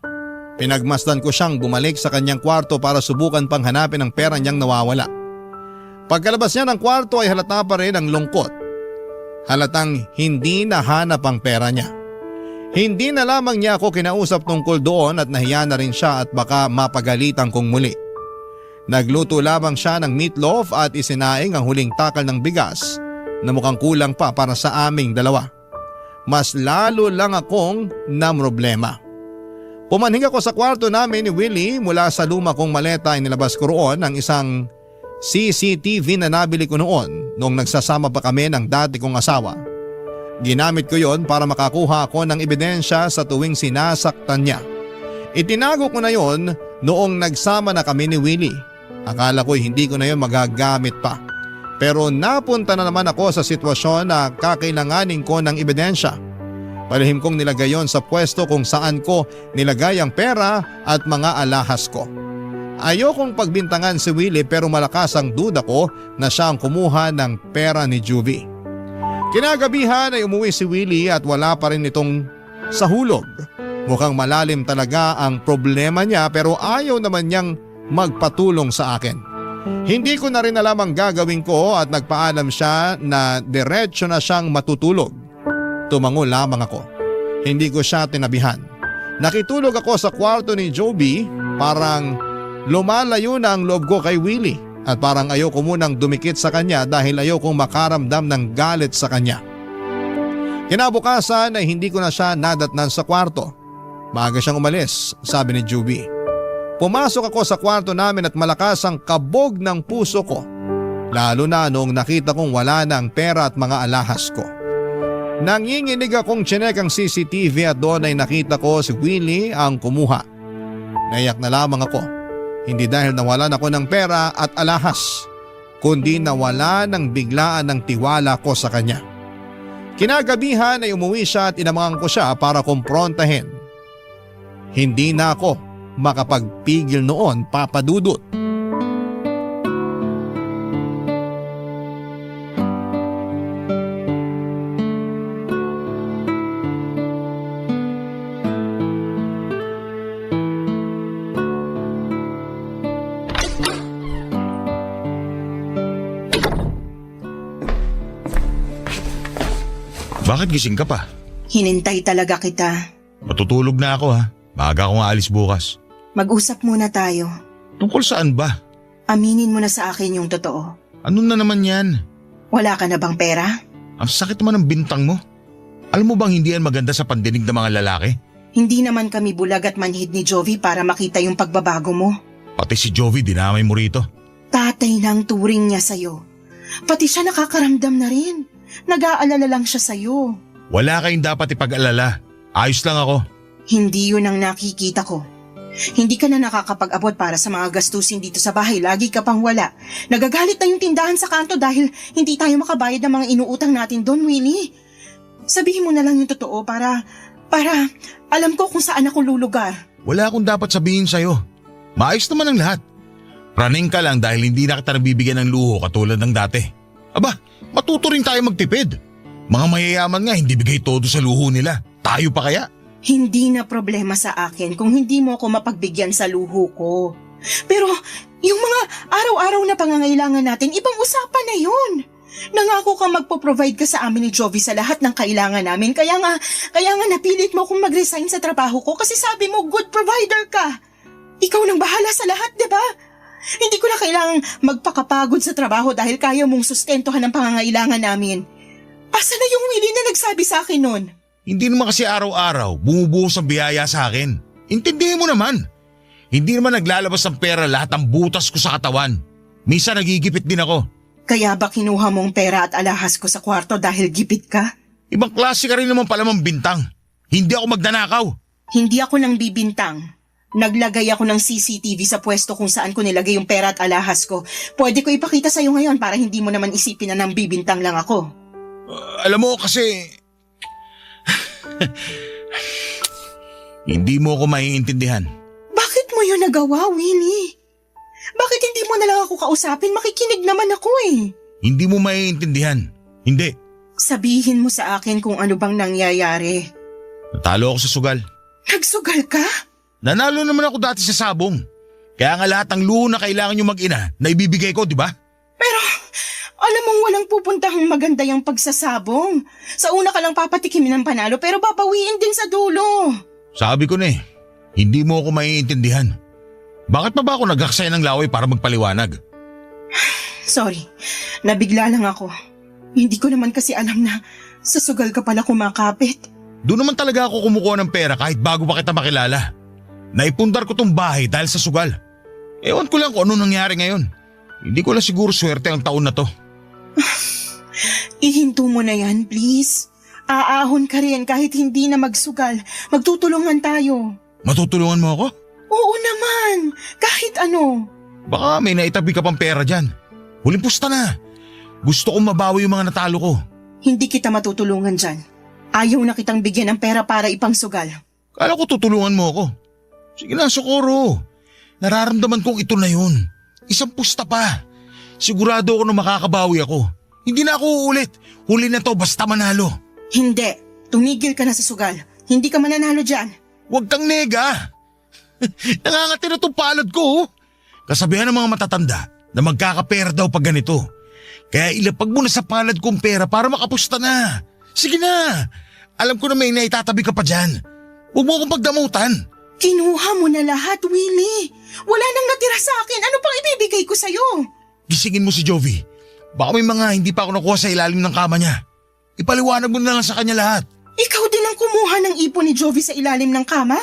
Pinagmasdan ko siyang bumalik sa kanyang kwarto para subukan pang hanapin ang pera niyang nawawala. Pagkalabas niya ng kwarto ay halata pa rin ang lungkot. Halatang hindi nahanap ang pera niya. Hindi na lamang niya ako kinausap tungkol doon at nahiya na rin siya at baka mapagalitan kong muli. Nagluto lamang siya ng meatloaf at isinaing ang huling takal ng bigas na mukhang kulang pa para sa aming dalawa. Mas lalo lang akong namroblema. Pumanhing ako sa kwarto namin ni Willie. Mula sa luma kong maleta ay nilabas ko roon ang isang CCTV na nabili ko noon nung nagsasama pa kami ng dati kong asawa. Ginamit ko yon para makakuha ako ng ebidensya sa tuwing sinasaktan niya. Itinago ko na yon noong nagsama na kami ni Willie. Akala ko hindi ko na yon magagamit pa. Pero napunta na naman ako sa sitwasyon na kakailanganin ko ng ebidensya. Palihim kong nilagay yon sa pwesto kung saan ko nilagay ang pera at mga alahas ko. Ayokong pagbintangan si Willie pero malakas ang duda ko na siya ang kumuha ng pera ni Juvie. Kinagabihan ay umuwi si Willie at wala pa rin itong sahulog. Mukhang malalim talaga ang problema niya pero ayaw naman niyang magpatulong sa akin. Hindi ko na rin alam ang gagawin ko at nagpaalam siya na diretsyo na siyang matutulog. Tumango lamang ako. Hindi ko siya tinabihan. Nakitulog ako sa kwarto ni Joby. Parang lumalayo na ang loob ko kay Willie. At parang ayoko munang dumikit sa kanya dahil ayokong makaramdam ng galit sa kanya. Kinabukasan ay hindi ko na siya nadatnan sa kwarto. Maaga siyang umalis, sabi ni Juby. Pumasok ako sa kwarto namin at malakas ang kabog ng puso ko. Lalo na noong nakita kong wala na ang pera at mga alahas ko. Nanginginig akong tsinek ang CCTV at doon ay nakita ko si Willie ang kumuha. Naiyak na lamang ako. Hindi dahil nawalan ako ng pera at alahas, kundi nawala ng biglaan ng tiwala ko sa kanya. Kinagabihan ay umuwi siya at inamangan ko siya para kumprontahin. Hindi na ako makapagpigil noon, Papa Dudut. Bakit gising ka pa? Hinintay talaga kita. Matutulog na ako ha. Maaga akong aalis bukas. Mag-usap muna tayo. Tungkol saan ba? Aminin mo na sa akin yung totoo. Ano na naman yan? Wala ka na bang pera? Ang sakit naman ng bintang mo. Alam mo bang hindi yan maganda sa pandinig ng mga lalaki? Hindi naman kami bulag at manhid ni Jovi para makita yung pagbabago mo. Pati si Jovi dinamay mo rito. Tatay na ang turing niya sa'yo. Pati siya nakakaramdam na rin. Nag-aalala lang siya sa'yo. Wala kayong dapat ipag-alala. Ayos lang ako. Hindi yun ang nakikita ko. Hindi ka na nakakapag-abot para sa mga gastusin dito sa bahay. Lagi ka pang wala. Nagagalit na yung tindahan sa kanto dahil hindi tayo makabayad ng mga inuutang natin doon, Willie. Sabihin mo na lang yung totoo para alam ko kung saan ako lulugar. Wala akong dapat sabihin sa'yo. Maayos naman ang lahat. Praning ka lang dahil hindi na kita nabibigyan ng luho katulad ng dati. Aba, matuto rin tayo magtipid. Mga mayayaman nga hindi bigay todo sa luho nila. Tayo pa kaya? Hindi na problema sa akin kung hindi mo ako mapagbigyan sa luho ko. Pero yung mga araw-araw na pangangailangan natin, ibang usapan na yun. Nangako ka magpo-provide ka sa amin ni Jovi sa lahat ng kailangan namin. Kaya nga napilit mo akong mag-resign sa trabaho ko kasi sabi mo good provider ka. Ikaw nang bahala sa lahat, di ba? Hindi ko na kailangang magpakapagod sa trabaho dahil kaya mong sustentuhan ang pangangailangan namin. Asa na yung Willie na nagsabi sa akin nun? Hindi naman kasi araw-araw bumubuhos ang biyaya sa akin. Intindihin mo naman. Hindi naman naglalabas ng pera lahat ang butas ko sa katawan. Minsan nagigipit din ako. Kaya ba kinuha mong pera at alahas ko sa kwarto dahil gipit ka? Ibang klase ka rin naman pala mang bintang. Hindi ako magnanakaw. Hindi ako nang bibintang. Naglagay ako ng CCTV sa pwesto kung saan ko nilagay yung pera at alahas ko. Pwede ko ipakita sa'yo ngayon para hindi mo naman isipin na nang bibintang lang ako. Alam mo kasi... hindi mo ako maiintindihan. Bakit mo yun nagawa, Willie? Bakit hindi mo na lang ako kausapin? Makikinig naman ako eh. Hindi mo maiintindihan. Hindi. Sabihin mo sa akin kung ano bang nangyayari. Natalo ako sa sugal. Nagsugal ka? Nanalo naman ako dati sa sabong. Kaya nga lahat ng luho na kailangan nyo mag-ina na ibibigay ko, di ba? Pero alam mong walang pupuntahang maganda yung pagsasabong. Sa una ka lang papatikimin ng panalo pero babawiin din sa dulo. Sabi ko na hindi mo ako maiintindihan. Bakit pa ba ako nag-aksaya ng laway para magpaliwanag? Sorry, nabigla lang ako. Hindi ko naman kasi alam na sa sugal ka pala kumakapit. Doon naman talaga ako kumukuha ng pera kahit bago pa kita makilala. Naipundar ko tong bahay dahil sa sugal. Ewan ko lang kung ano nangyari ngayon. Hindi ko lang siguro swerte ang taon na to. Ihinto mo na yan, please. Aahon ka rin kahit hindi na magsugal. Magtutulungan tayo. Matutulungan mo ako? Oo naman, kahit ano. Baka may naitabi ka pang pera dyan. Huling pusta na. Gusto kong mabawi yung mga natalo ko. Hindi kita matutulungan dyan. Ayaw na kitang bigyan ng pera para ipangsugal. Kala ko tutulungan mo ako. Sige na, Socorro. Nararamdaman kong ito na yun. Isang pusta pa. Sigurado ako na makakabawi ako. Hindi na ako uulit. Huli na to basta manalo. Hindi. Tumigil ka na sa sugal. Hindi ka mananalo dyan. Huwag kang nega. Nangangati na itong palad ko. Kasabihan ng mga matatanda na magkakapera daw pag ganito. Kaya ilapag mo na sa palad kong pera para makapusta na. Sige na. Alam ko na may naitatabi ka pa dyan. Huwag mo akong pagdamutan. Kinuha mo na lahat, Willie. Wala nang natira sa akin. Ano pang ibibigay ko sa'yo? Gisingin mo si Jovi. Baka may mga hindi pa ako nakuha sa ilalim ng kama niya. Ipaliwanag mo na lang sa kanya lahat. Ikaw din ang kumuha ng ipon ni Jovi sa ilalim ng kama?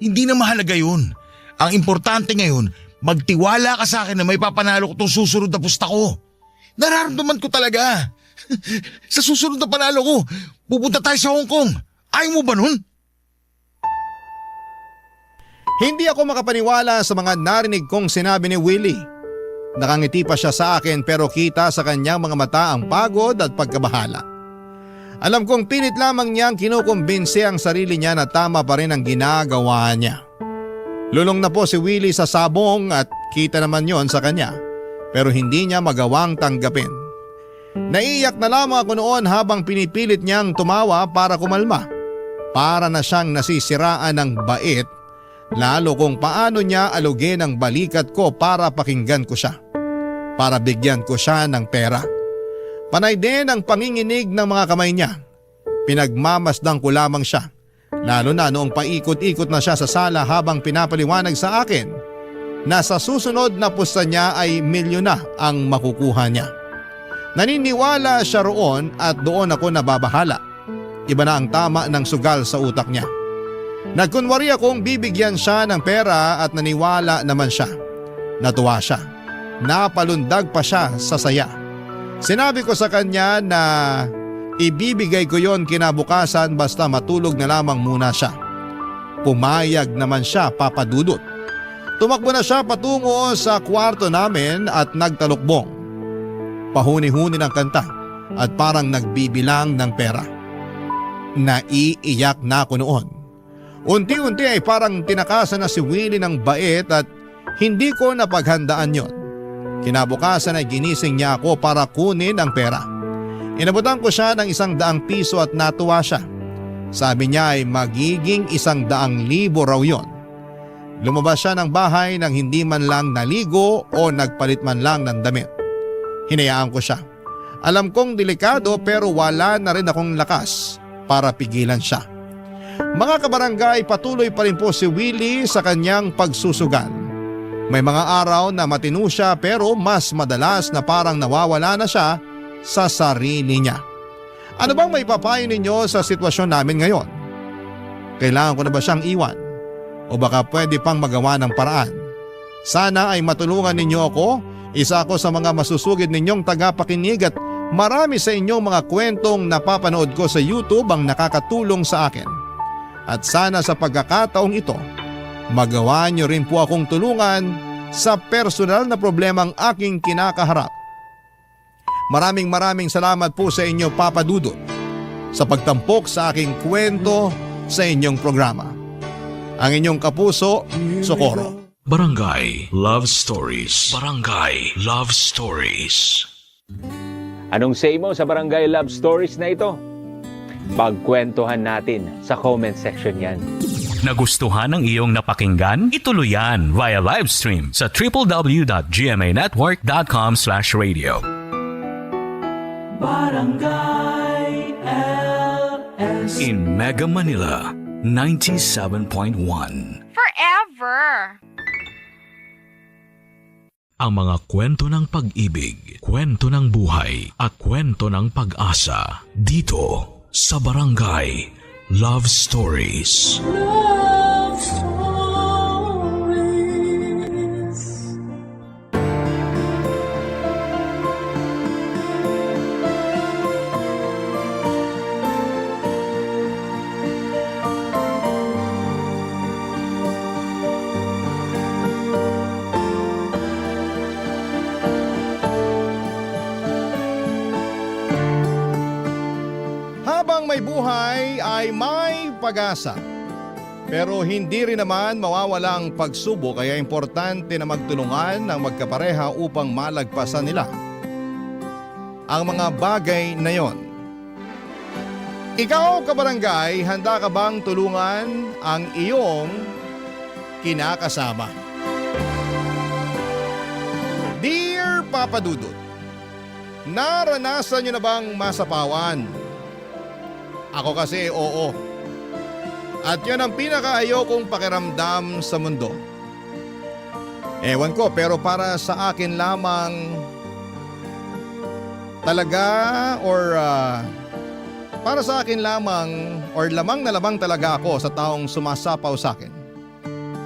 Hindi na mahalaga yun. Ang importante ngayon, magtiwala ka sa akin na may papanalo ko itong susunod na pusta ko. Nararamdaman ko talaga. Sa susunod na panalo ko, pupunta tayo sa Hong Kong. Ayaw mo ba nun? Hindi ako makapaniwala sa mga narinig kong sinabi ni Willie. Nakangiti pa siya sa akin pero kita sa kanyang mga mata ang pagod at pagkabahala. Alam kong pilit lamang niyang kinukumbinsi ang sarili niya na tama pa rin ang ginagawa niya. Lulong na po si Willie sa sabong at kita naman yon sa kanya pero hindi niya magawang tanggapin. Naiiyak na lamang ako noon habang pinipilit niyang tumawa para kumalma. Para na siyang nasisiraan ng bait. Lalo kung paano niya alugin ang balikat ko para pakinggan ko siya. Para bigyan ko siya ng pera. Panay din ang panginginig ng mga kamay niya. Pinagmamasdang ko lamang siya. Lalo na noong paikot-ikot na siya sa sala habang pinapaliwanag sa akin na sa susunod na pusta niya ay milyon na ang makukuha niya. Naniniwala siya roon at doon ako nababahala. Iba na ang tama ng sugal sa utak niya. Nagkunwari akong bibigyan siya ng pera at naniwala naman siya. Natuwa siya. Napalundag pa siya sa saya. Sinabi ko sa kanya na ibibigay ko yon kinabukasan basta matulog na lamang muna siya. Pumayag naman siya, Papa Dudut. Tumakbo na siya patungo sa kwarto namin at nagtalukbong. Pahuni-huni ng kanta at parang nagbibilang ng pera. Naiiyak na ako noon. Unti-unti ay parang tinakasan na si Willie ng bait at hindi ko napaghandaan yon. Kinabukasan ay ginising niya ako para kunin ang pera. Inabutan ko siya ng 100 piso at natuwa siya. Sabi niya ay magiging 100,000 raw yon. Lumabas siya ng bahay nang hindi man lang naligo o nagpalit man lang ng damit. Hinayaan ko siya. Alam kong delikado pero wala na rin akong lakas para pigilan siya. Mga kabarangay, patuloy pa rin po si Willie sa kanyang pagsusugal. May mga araw na matino siya pero mas madalas na parang nawawala na siya sa sarili niya. Ano bang may papayo ninyo sa sitwasyon namin ngayon? Kailangan ko na ba siyang iwan? O baka pwede pang magawa ng paraan? Sana ay matulungan ninyo ako. Isa ako sa mga masusugid ninyong tagapakinig at marami sa inyong mga kwentong napapanood ko sa YouTube ang nakakatulong sa akin. At sana sa pagkakataong ito, magawa niyo rin po akong tulungan sa personal na problemang aking kinakaharap. Maraming salamat po sa inyo, Papa Dudut, sa pagtampok sa aking kwento sa inyong programa. Ang inyong kapuso, Socorro. Barangay Love Stories. Barangay Love Stories. Anong say mo sa Barangay Love Stories na ito? Pagkwentuhan natin sa comment section yan. Nagustuhan ng iyong napakinggan? Ituloy yan via live stream sa www.gmanetwork.com/radio. Barangay LS. In Mega Manila, 97.1. Forever! Ang mga kwento ng pag-ibig, kwento ng buhay, at kwento ng pag-asa dito sa Barangay Love Stories. Love Stories. Habang may buhay ay may pag-asa. Pero hindi rin naman mawawala ang pagsubok, kaya importante na magtulungan ng magkapareha upang malagpasan nila ang mga bagay na yon. Ikaw, kabarangay, handa ka bang tulungan ang iyong kinakasama? Dear Papa Dudut, naranasan nyo na bang masapawan? Ako kasi oo. At yun ang pinakaayaw pakiramdam sa mundo. Ewan ko, pero para sa akin lamang talaga para sa akin lamang lamang na lamang talaga ako sa taong sumasapaw sa akin.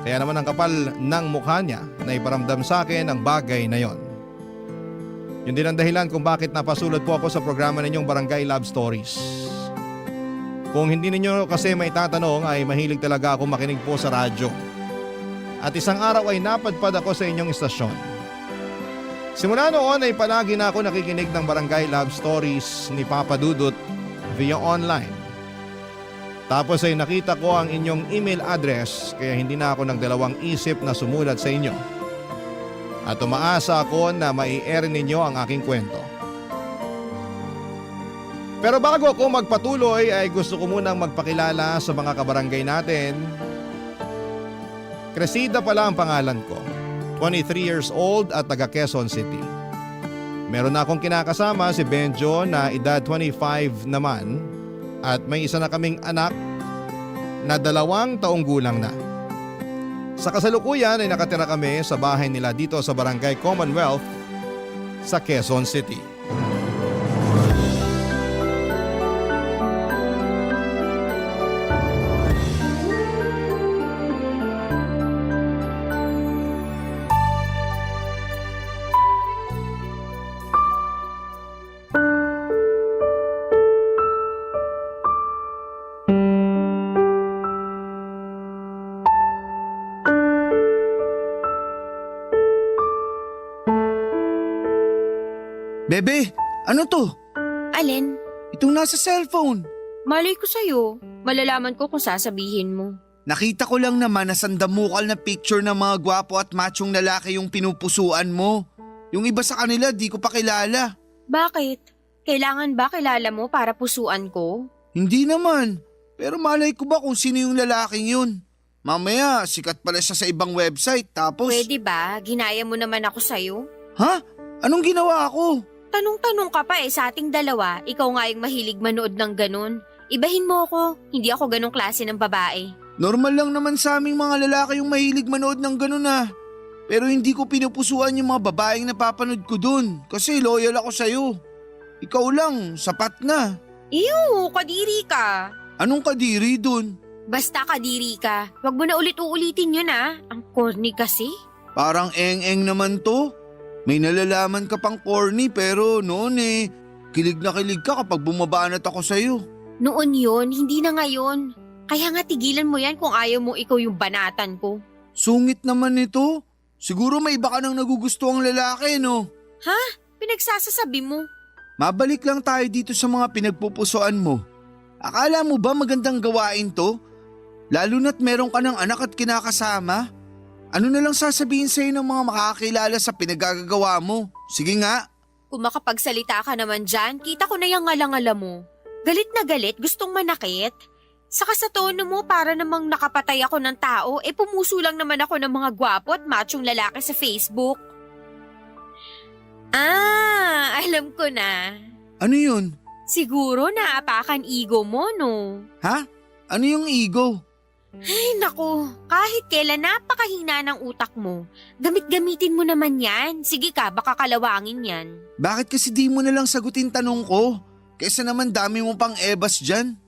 Kaya naman ang kapal ng mukha niya na iparamdam sa akin ang bagay na yon. Yun din ang dahilan kung bakit napasulot po ako sa programa ninyong Barangay Love Stories. Kung hindi ninyo kasi may tatanong ay mahilig talaga ako makinig po sa radyo. At isang araw ay napadpad ako sa inyong istasyon. Simula noon ay palagi na ako nakikinig ng Barangay Love Stories ni Papa Dudut via online. Tapos ay nakita ko ang inyong email address kaya hindi na ako nagdalawang isip na sumulat sa inyo. At umaasa ako na mai-air ninyo ang aking kwento. Pero bago ako magpatuloy ay gusto ko munang magpakilala sa mga kabarangay natin. Cresida pala ang pangalan ko. 23 years old at taga Quezon City. Meron na akong kinakasama si Benjo na edad 25 naman at may isa na kaming anak na 2 taong gulang na. Sa kasalukuyan ay nakatira kami sa bahay nila dito sa Barangay Commonwealth sa Quezon City. Bebe, ano to? Alin? Itong nasa cellphone. Malay ko sa'yo. Malalaman ko kung sasabihin mo. Nakita ko lang naman na sandamukal na picture ng mga gwapo at machong lalaki yung pinupusuan mo. Yung iba sa kanila di ko pa kilala. Bakit? Kailangan ba kilala mo para pusuan ko? Hindi naman. Pero malay ko ba kung sino yung lalaking yun? Mamaya, sikat pala siya sa ibang website tapos… Pwede ba? Ginaya mo naman ako sa'yo? Ha? Anong ginawa ko? Tanong-tanong ka pa sa ating dalawa. Ikaw nga yung mahilig manood ng ganun. Ibahin mo ako. Hindi ako ganong klase ng babae. Normal lang naman sa aming mga lalaki yung mahilig manood ng ganun ah. Pero hindi ko pinupusuan yung mga babaeng napapanood ko dun kasi loyal ako sa'yo. Ikaw lang, sapat na. Ew, kadiri ka. Anong kadiri dun? Basta kadiri ka. Huwag mo na ulit-uulitin yun ah. Ang corny kasi. Parang eng-eng naman to. May nalalaman ka pang corny pero noon kilig na kilig ka kapag bumabanat ako sa'yo. Noon yun, hindi na ngayon. Kaya nga tigilan mo yan kung ayaw mo ikaw yung banatan ko. Sungit naman nito. Siguro may iba ka nang nagugustuhang lalaki, no? Ha? Pinagsasasabi mo? Mabalik lang tayo dito sa mga pinagpupusuan mo. Akala mo ba magandang gawain to? Lalo na't meron ka ng anak at kinakasama? Ano na lang sasabihin sa'yo ng mga makakilala sa pinagagagawa mo? Sige nga. Kung makapagsalita ka naman dyan, kita ko na yung ngala-ngala mo. Galit na galit, gustong manakit. Saka sa tono mo, para namang nakapatay ako ng tao, pumuso lang naman ako ng mga gwapo at machong lalaki sa Facebook. Alam ko na. Ano yun? Siguro naapakan ego mo, no? Ha? Ano yung ego? Ay, naku. Kahit kailan napakahina ng utak mo. Gamit-gamitin mo naman yan. Sige ka, baka kalawangin yan. Bakit kasi di mo na lang sagutin tanong ko? Kaysa naman dami mo pang ebas dyan.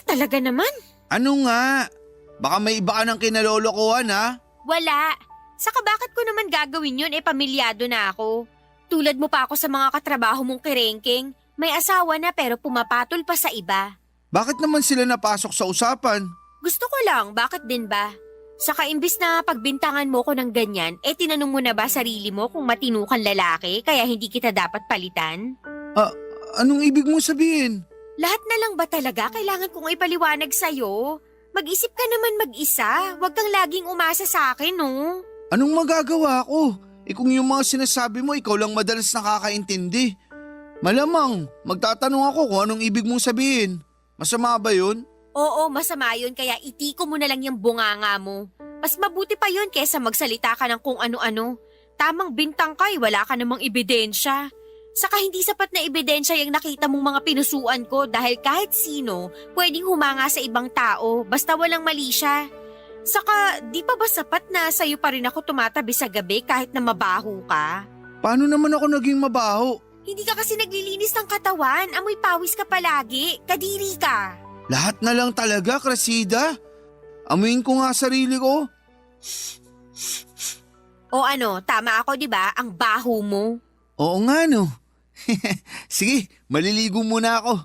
Talaga naman. Ano nga? Baka may iba ka ng kinalolokohan ha? Wala. Saka bakit ko naman gagawin yun? Pamilyado na ako. Tulad mo pa ako sa mga katrabaho mong kirengking. May asawa na pero pumapatol pa sa iba. Bakit naman sila napasok sa usapan? Gusto ko lang, bakit din ba? Saka imbis na pagbintangan mo ko ng ganyan, tinanong mo na ba sarili mo kung matino kang lalaki kaya hindi kita dapat palitan? Anong ibig mo sabihin? Lahat na lang ba talaga kailangan kong ipaliwanag sa'yo? Mag-isip ka naman mag-isa, huwag kang laging umasa sa akin, no? Anong magagawa ko? Kung yung mga sinasabi mo, ikaw lang madalas nakakaintindi. Malamang, magtatanong ako kung anong ibig mong sabihin. Masama ba yun? Oo, masama yun kaya itiko mo na lang yung bunganga mo. Mas mabuti pa yun kesa magsalita ka ng kung ano-ano. Tamang bintang ka wala ka namang ebidensya. Saka hindi sapat na ebidensya yung nakita mong mga pinusuan ko dahil kahit sino pwedeng humanga sa ibang tao basta walang mali siya. Saka di pa ba sapat na sa'yo pa rin ako tumatabi sa gabi kahit na mabaho ka? Paano naman ako naging mabaho? Hindi ka kasi naglilinis ng katawan, amoy pawis ka palagi, kadiri ka. Lahat na lang talaga, Cressida. Amuin ko nga sarili ko. O ano, tama ako 'di ba? Ang baho mo. Oo nga no. Sige, maliligo muna ako.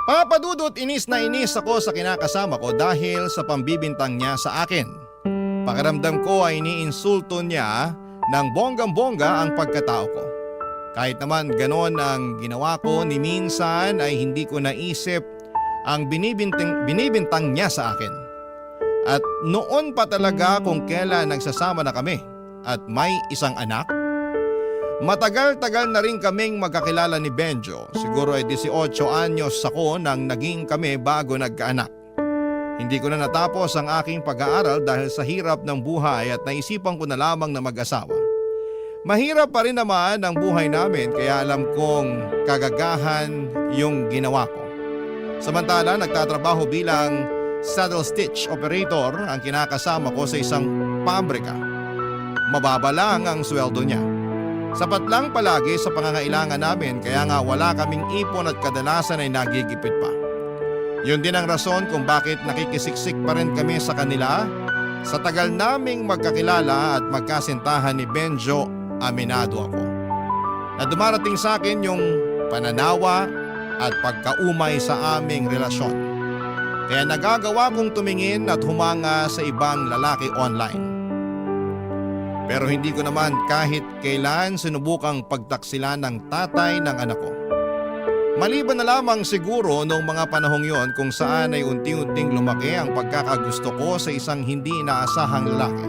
Papadudot, inis na inis ako sa kinakasama ko dahil sa pambibintang niya sa akin. Pakiramdam ko ay iniinsulto niya ng bonggang-bongga ang pagkatao ko. Kahit naman ganon ang ginawa ko, ni minsan ay hindi ko naisip ang binibintang niya sa akin. At noon pa talaga kung kailan nagsasama na kami at may isang anak. Matagal-tagal na rin kaming magkakilala ni Benjo. Siguro ay 18 anyos ako nang naging kami bago nagkaanak. Hindi ko na natapos ang aking pag-aaral dahil sa hirap ng buhay at naisipan ko na lamang na mag-asawa. Mahirap pa rin naman ang buhay namin kaya alam kong kagagahan yung ginawa ko. Samantala nagtatrabaho bilang saddle stitch operator ang kinakasama ko sa isang pabrika. Mababa lang ang sweldo niya. Sapat lang palagi sa pangangailangan namin kaya nga wala kaming ipon at kadalasan ay nagigipit pa. Yun din ang rason kung bakit nakikisiksik pa rin kami sa kanila. Sa tagal naming magkakilala at magkasintahan ni Benjo, aminado ako na dumarating sa akin yung pananawa at pagkaumay sa aming relasyon. Kaya nagagawa kong tumingin at humanga sa ibang lalaki online. Pero hindi ko naman kahit kailan sinubukang pagtaksilan ng tatay ng anak ko. Maliban na lamang siguro noong mga panahong yon kung saan ay unti-unting lumaki ang pagkakagusto ko sa isang hindi inaasahang lalaki.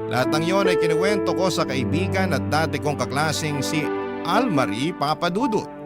Lahat ng yon ay kinuwento ko sa kaibigan at dati kong kaklaseng si Almarie Papadudut.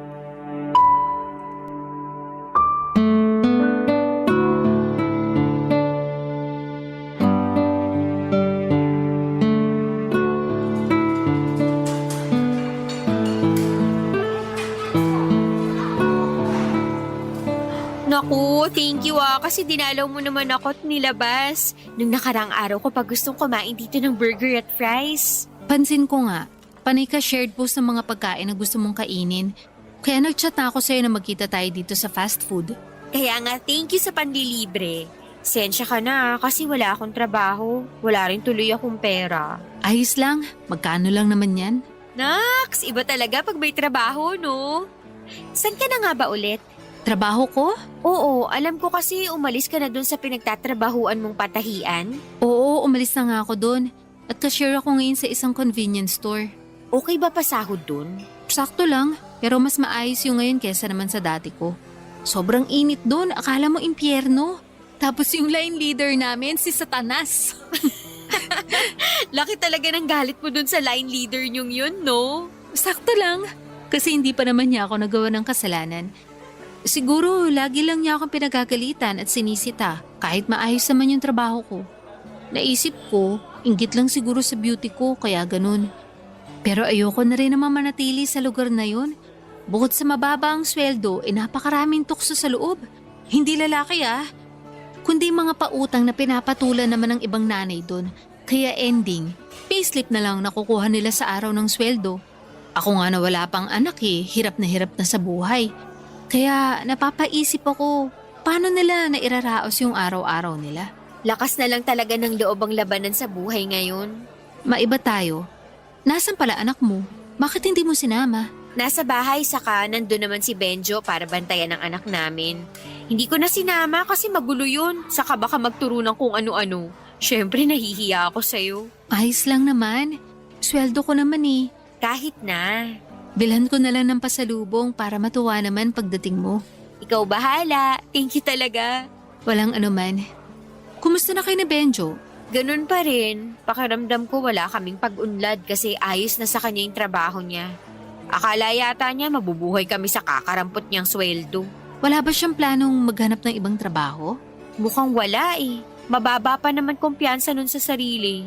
Naku, thank you kasi dinalaw mo naman ako at nilabas. Nung nakaraang araw ko pa gustong kumain dito ng burger at fries. Pansin ko nga, panay ka shared post ng mga pagkain na gusto mong kainin. Kaya nag-chat na ako sa'yo na magkita tayo dito sa fast food. Kaya nga, thank you sa panlilibre. Sensya ka na kasi wala akong trabaho. Wala rin tuloy akong pera. Ayos lang, magkano lang naman yan? Naks, iba talaga pag may trabaho, no? San ka na nga ba ulit? Trabaho ko? Oo, alam ko kasi umalis ka na dun sa pinagtatrabahuan mong patahian. Oo, umalis na nga ako dun. At cashier ako ngayon sa isang convenience store. Okay ba pasahod dun? Sakto lang, pero mas maayos yung ngayon kesa naman sa dati ko. Sobrang init dun, akala mo impyerno. Tapos yung line leader namin, si Satanas. Laki talaga ng galit mo dun sa line leader nyong yun, no? Sakto lang. Kasi hindi pa naman niya ako nagawa ng kasalanan. Siguro lagi lang niya akong pinagagalitan at sinisita kahit maayos naman yung trabaho ko. Naisip ko, inggit lang siguro sa beauty ko kaya ganun. Pero ayoko na rin naman manatili sa lugar na yun. Bukod sa mababa ang sweldo, napakaraming tukso sa loob. Hindi lalaki kundi mga pautang na pinapatulan naman ng ibang nanay doon. Kaya ending, payslip na lang nakukuha nila sa araw ng sweldo. Ako nga na wala pang anak hirap na sa buhay. Kaya napapaisip ako, paano nila nairaraos yung araw-araw nila? Lakas na lang talaga ng loob ang labanan sa buhay ngayon. Maiba tayo. Nasaan pala anak mo? Bakit hindi mo sinama? Nasa bahay saka nandun naman si Benjo para bantayan ang anak namin. Hindi ko na sinama kasi magulo yun. Saka baka magturo ng kung ano-ano. Siyempre nahihiya ako sa'yo. Ayos lang naman. Sweldo ko naman Kahit na. Bilhan ko na lang ng pasalubong para matuwa naman pagdating mo. Ikaw bahala. Thank you talaga. Walang anuman. Kumusta na kayo ni Benjo? Ganun pa rin. Pakiramdam ko wala kaming pag-unlad kasi ayos na sa kanya yung trabaho niya. Akala yata niya mabubuhay kami sa kakarampot niyang sweldo. Wala ba siyang planong maghanap ng ibang trabaho? Mukhang wala Mababa pa naman kumpiyansa nun sa sarili.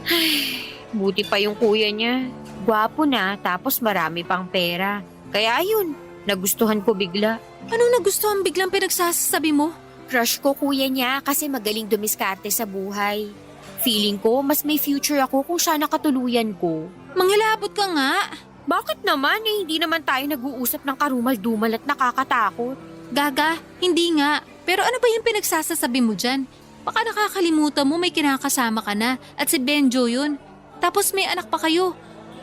Ay, buti pa yung kuya niya. Gwapo na tapos marami pang pera. Kaya ayun, nagustuhan ko bigla. Anong nagustuhan biglang pinagsasabi mo? Crush ko kuya niya kasi magaling dumiskarte sa buhay. Feeling ko mas may future ako kung siya nakatuluyan ko. Manghilabot ka nga. Bakit naman hindi naman tayo nag-uusap ng karumal-dumal at nakakatakot? Gaga, hindi nga. Pero ano ba yung pinagsasasabi mo dyan? Baka nakakalimutan mo may kinakasama ka na at si Benjo yun. Tapos may anak pa kayo.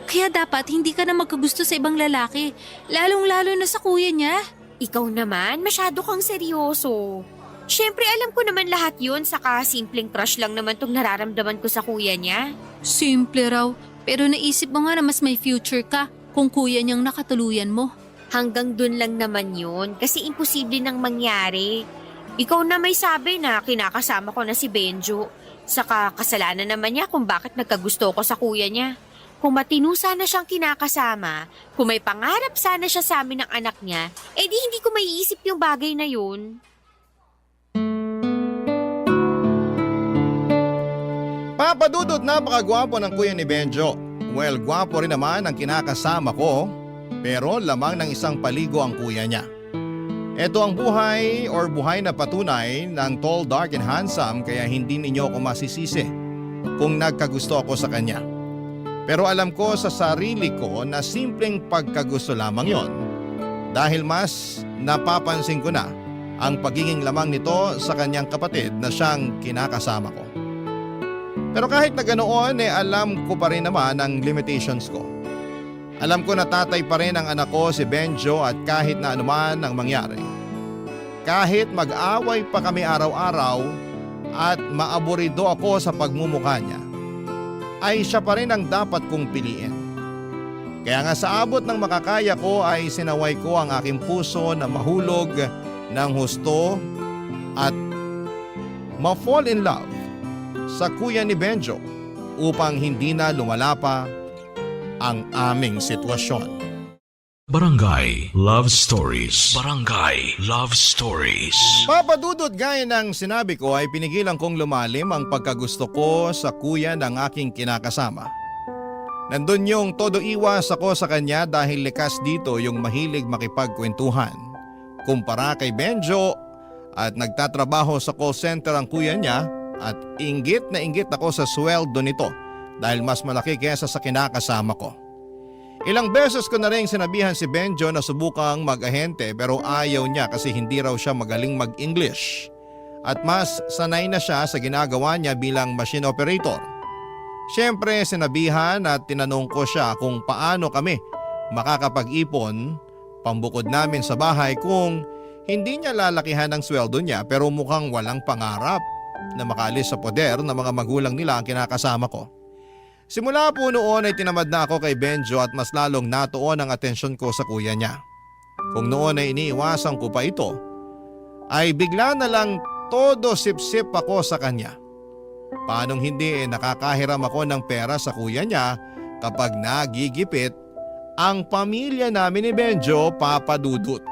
Kaya dapat hindi ka na magkagusto sa ibang lalaki. Lalong-lalo na sa kuya niya. Ikaw naman, masyado kang seryoso. Siyempre alam ko naman lahat yun, saka simpleng crush lang naman tong nararamdaman ko sa kuya niya. Simple raw, pero naisip mo nga na mas may future ka kung kuya niyang nakatuluyan mo. Hanggang dun lang naman yun, kasi imposible nang mangyari. Ikaw na may sabi na kinakasama ko na si Benjo. Saka kasalanan naman niya kung bakit nagkagusto ko sa kuya niya. Kung matino sana siyang kinakasama, kung may pangarap sana siya sa amin ng anak niya, di hindi ko maiisip yung bagay na yun. Papadudot, napakagwapo ng kuya ni Benjo. Well, gwapo rin naman ang kinakasama ko, pero lamang ng isang paligo ang kuya niya. Ito ang buhay or buhay na patunay ng tall, dark and handsome, kaya hindi ninyo ako masisisi kung nagkagusto ako sa kanya. Pero alam ko sa sarili ko na simpleng pagkagusto lamang yon, dahil mas napapansin ko na ang pagiging lamang nito sa kanyang kapatid na siyang kinakasama ko. Pero kahit na ganoon, alam ko pa rin naman ang limitations ko. Alam ko na tatay pa rin ang anak ko si Benjo at kahit na anuman ang mangyari. Kahit mag-away pa kami araw-araw at maaburido ako sa pagmumukha niya, ay siya pa rin ang dapat kong piliin. Kaya nga sa abot ng makakaya ko ay sinaway ko ang aking puso na mahulog ng husto at ma-fall in love sa kuya ni Benjo upang hindi na lumala pa ang aming sitwasyon. Barangay Love Stories. Barangay Love Stories. Papadudot, gaya ng sinabi ko ay pinigilan kong lumalim ang pagkagusto ko sa kuya ng aking kinakasama. Nandun yung todo iwas ako sa kanya dahil likas dito yung mahilig makipagkwentuhan. Kumpara kay Benjo at nagtatrabaho sa call center ang kuya niya at inggit na inggit ako sa sweldo nito dahil mas malaki kesa sa kinakasama ko. Ilang beses ko na rin sinabihan si Benjo na subukang mag-ahente pero ayaw niya kasi hindi raw siya magaling mag-English at mas sanay na siya sa ginagawa niya bilang machine operator. Siyempre sinabihan at tinanong ko siya kung paano kami makakapag-ipon pambukod namin sa bahay kung hindi niya lalakihan ang sweldo niya pero mukhang walang pangarap na makaalis sa poder ng mga magulang nila ang kinakasama ko. Simula po noon ay tinamad na ako kay Benjo at mas lalong natuon ang atensyon ko sa kuya niya. Kung noon ay iniiwasan ko pa ito, ay bigla na lang todo sip-sip ako sa kanya. Paanong hindi nakakahiram ako ng pera sa kuya niya kapag nagigipit ang pamilya namin ni Benjo, Papa Dudut.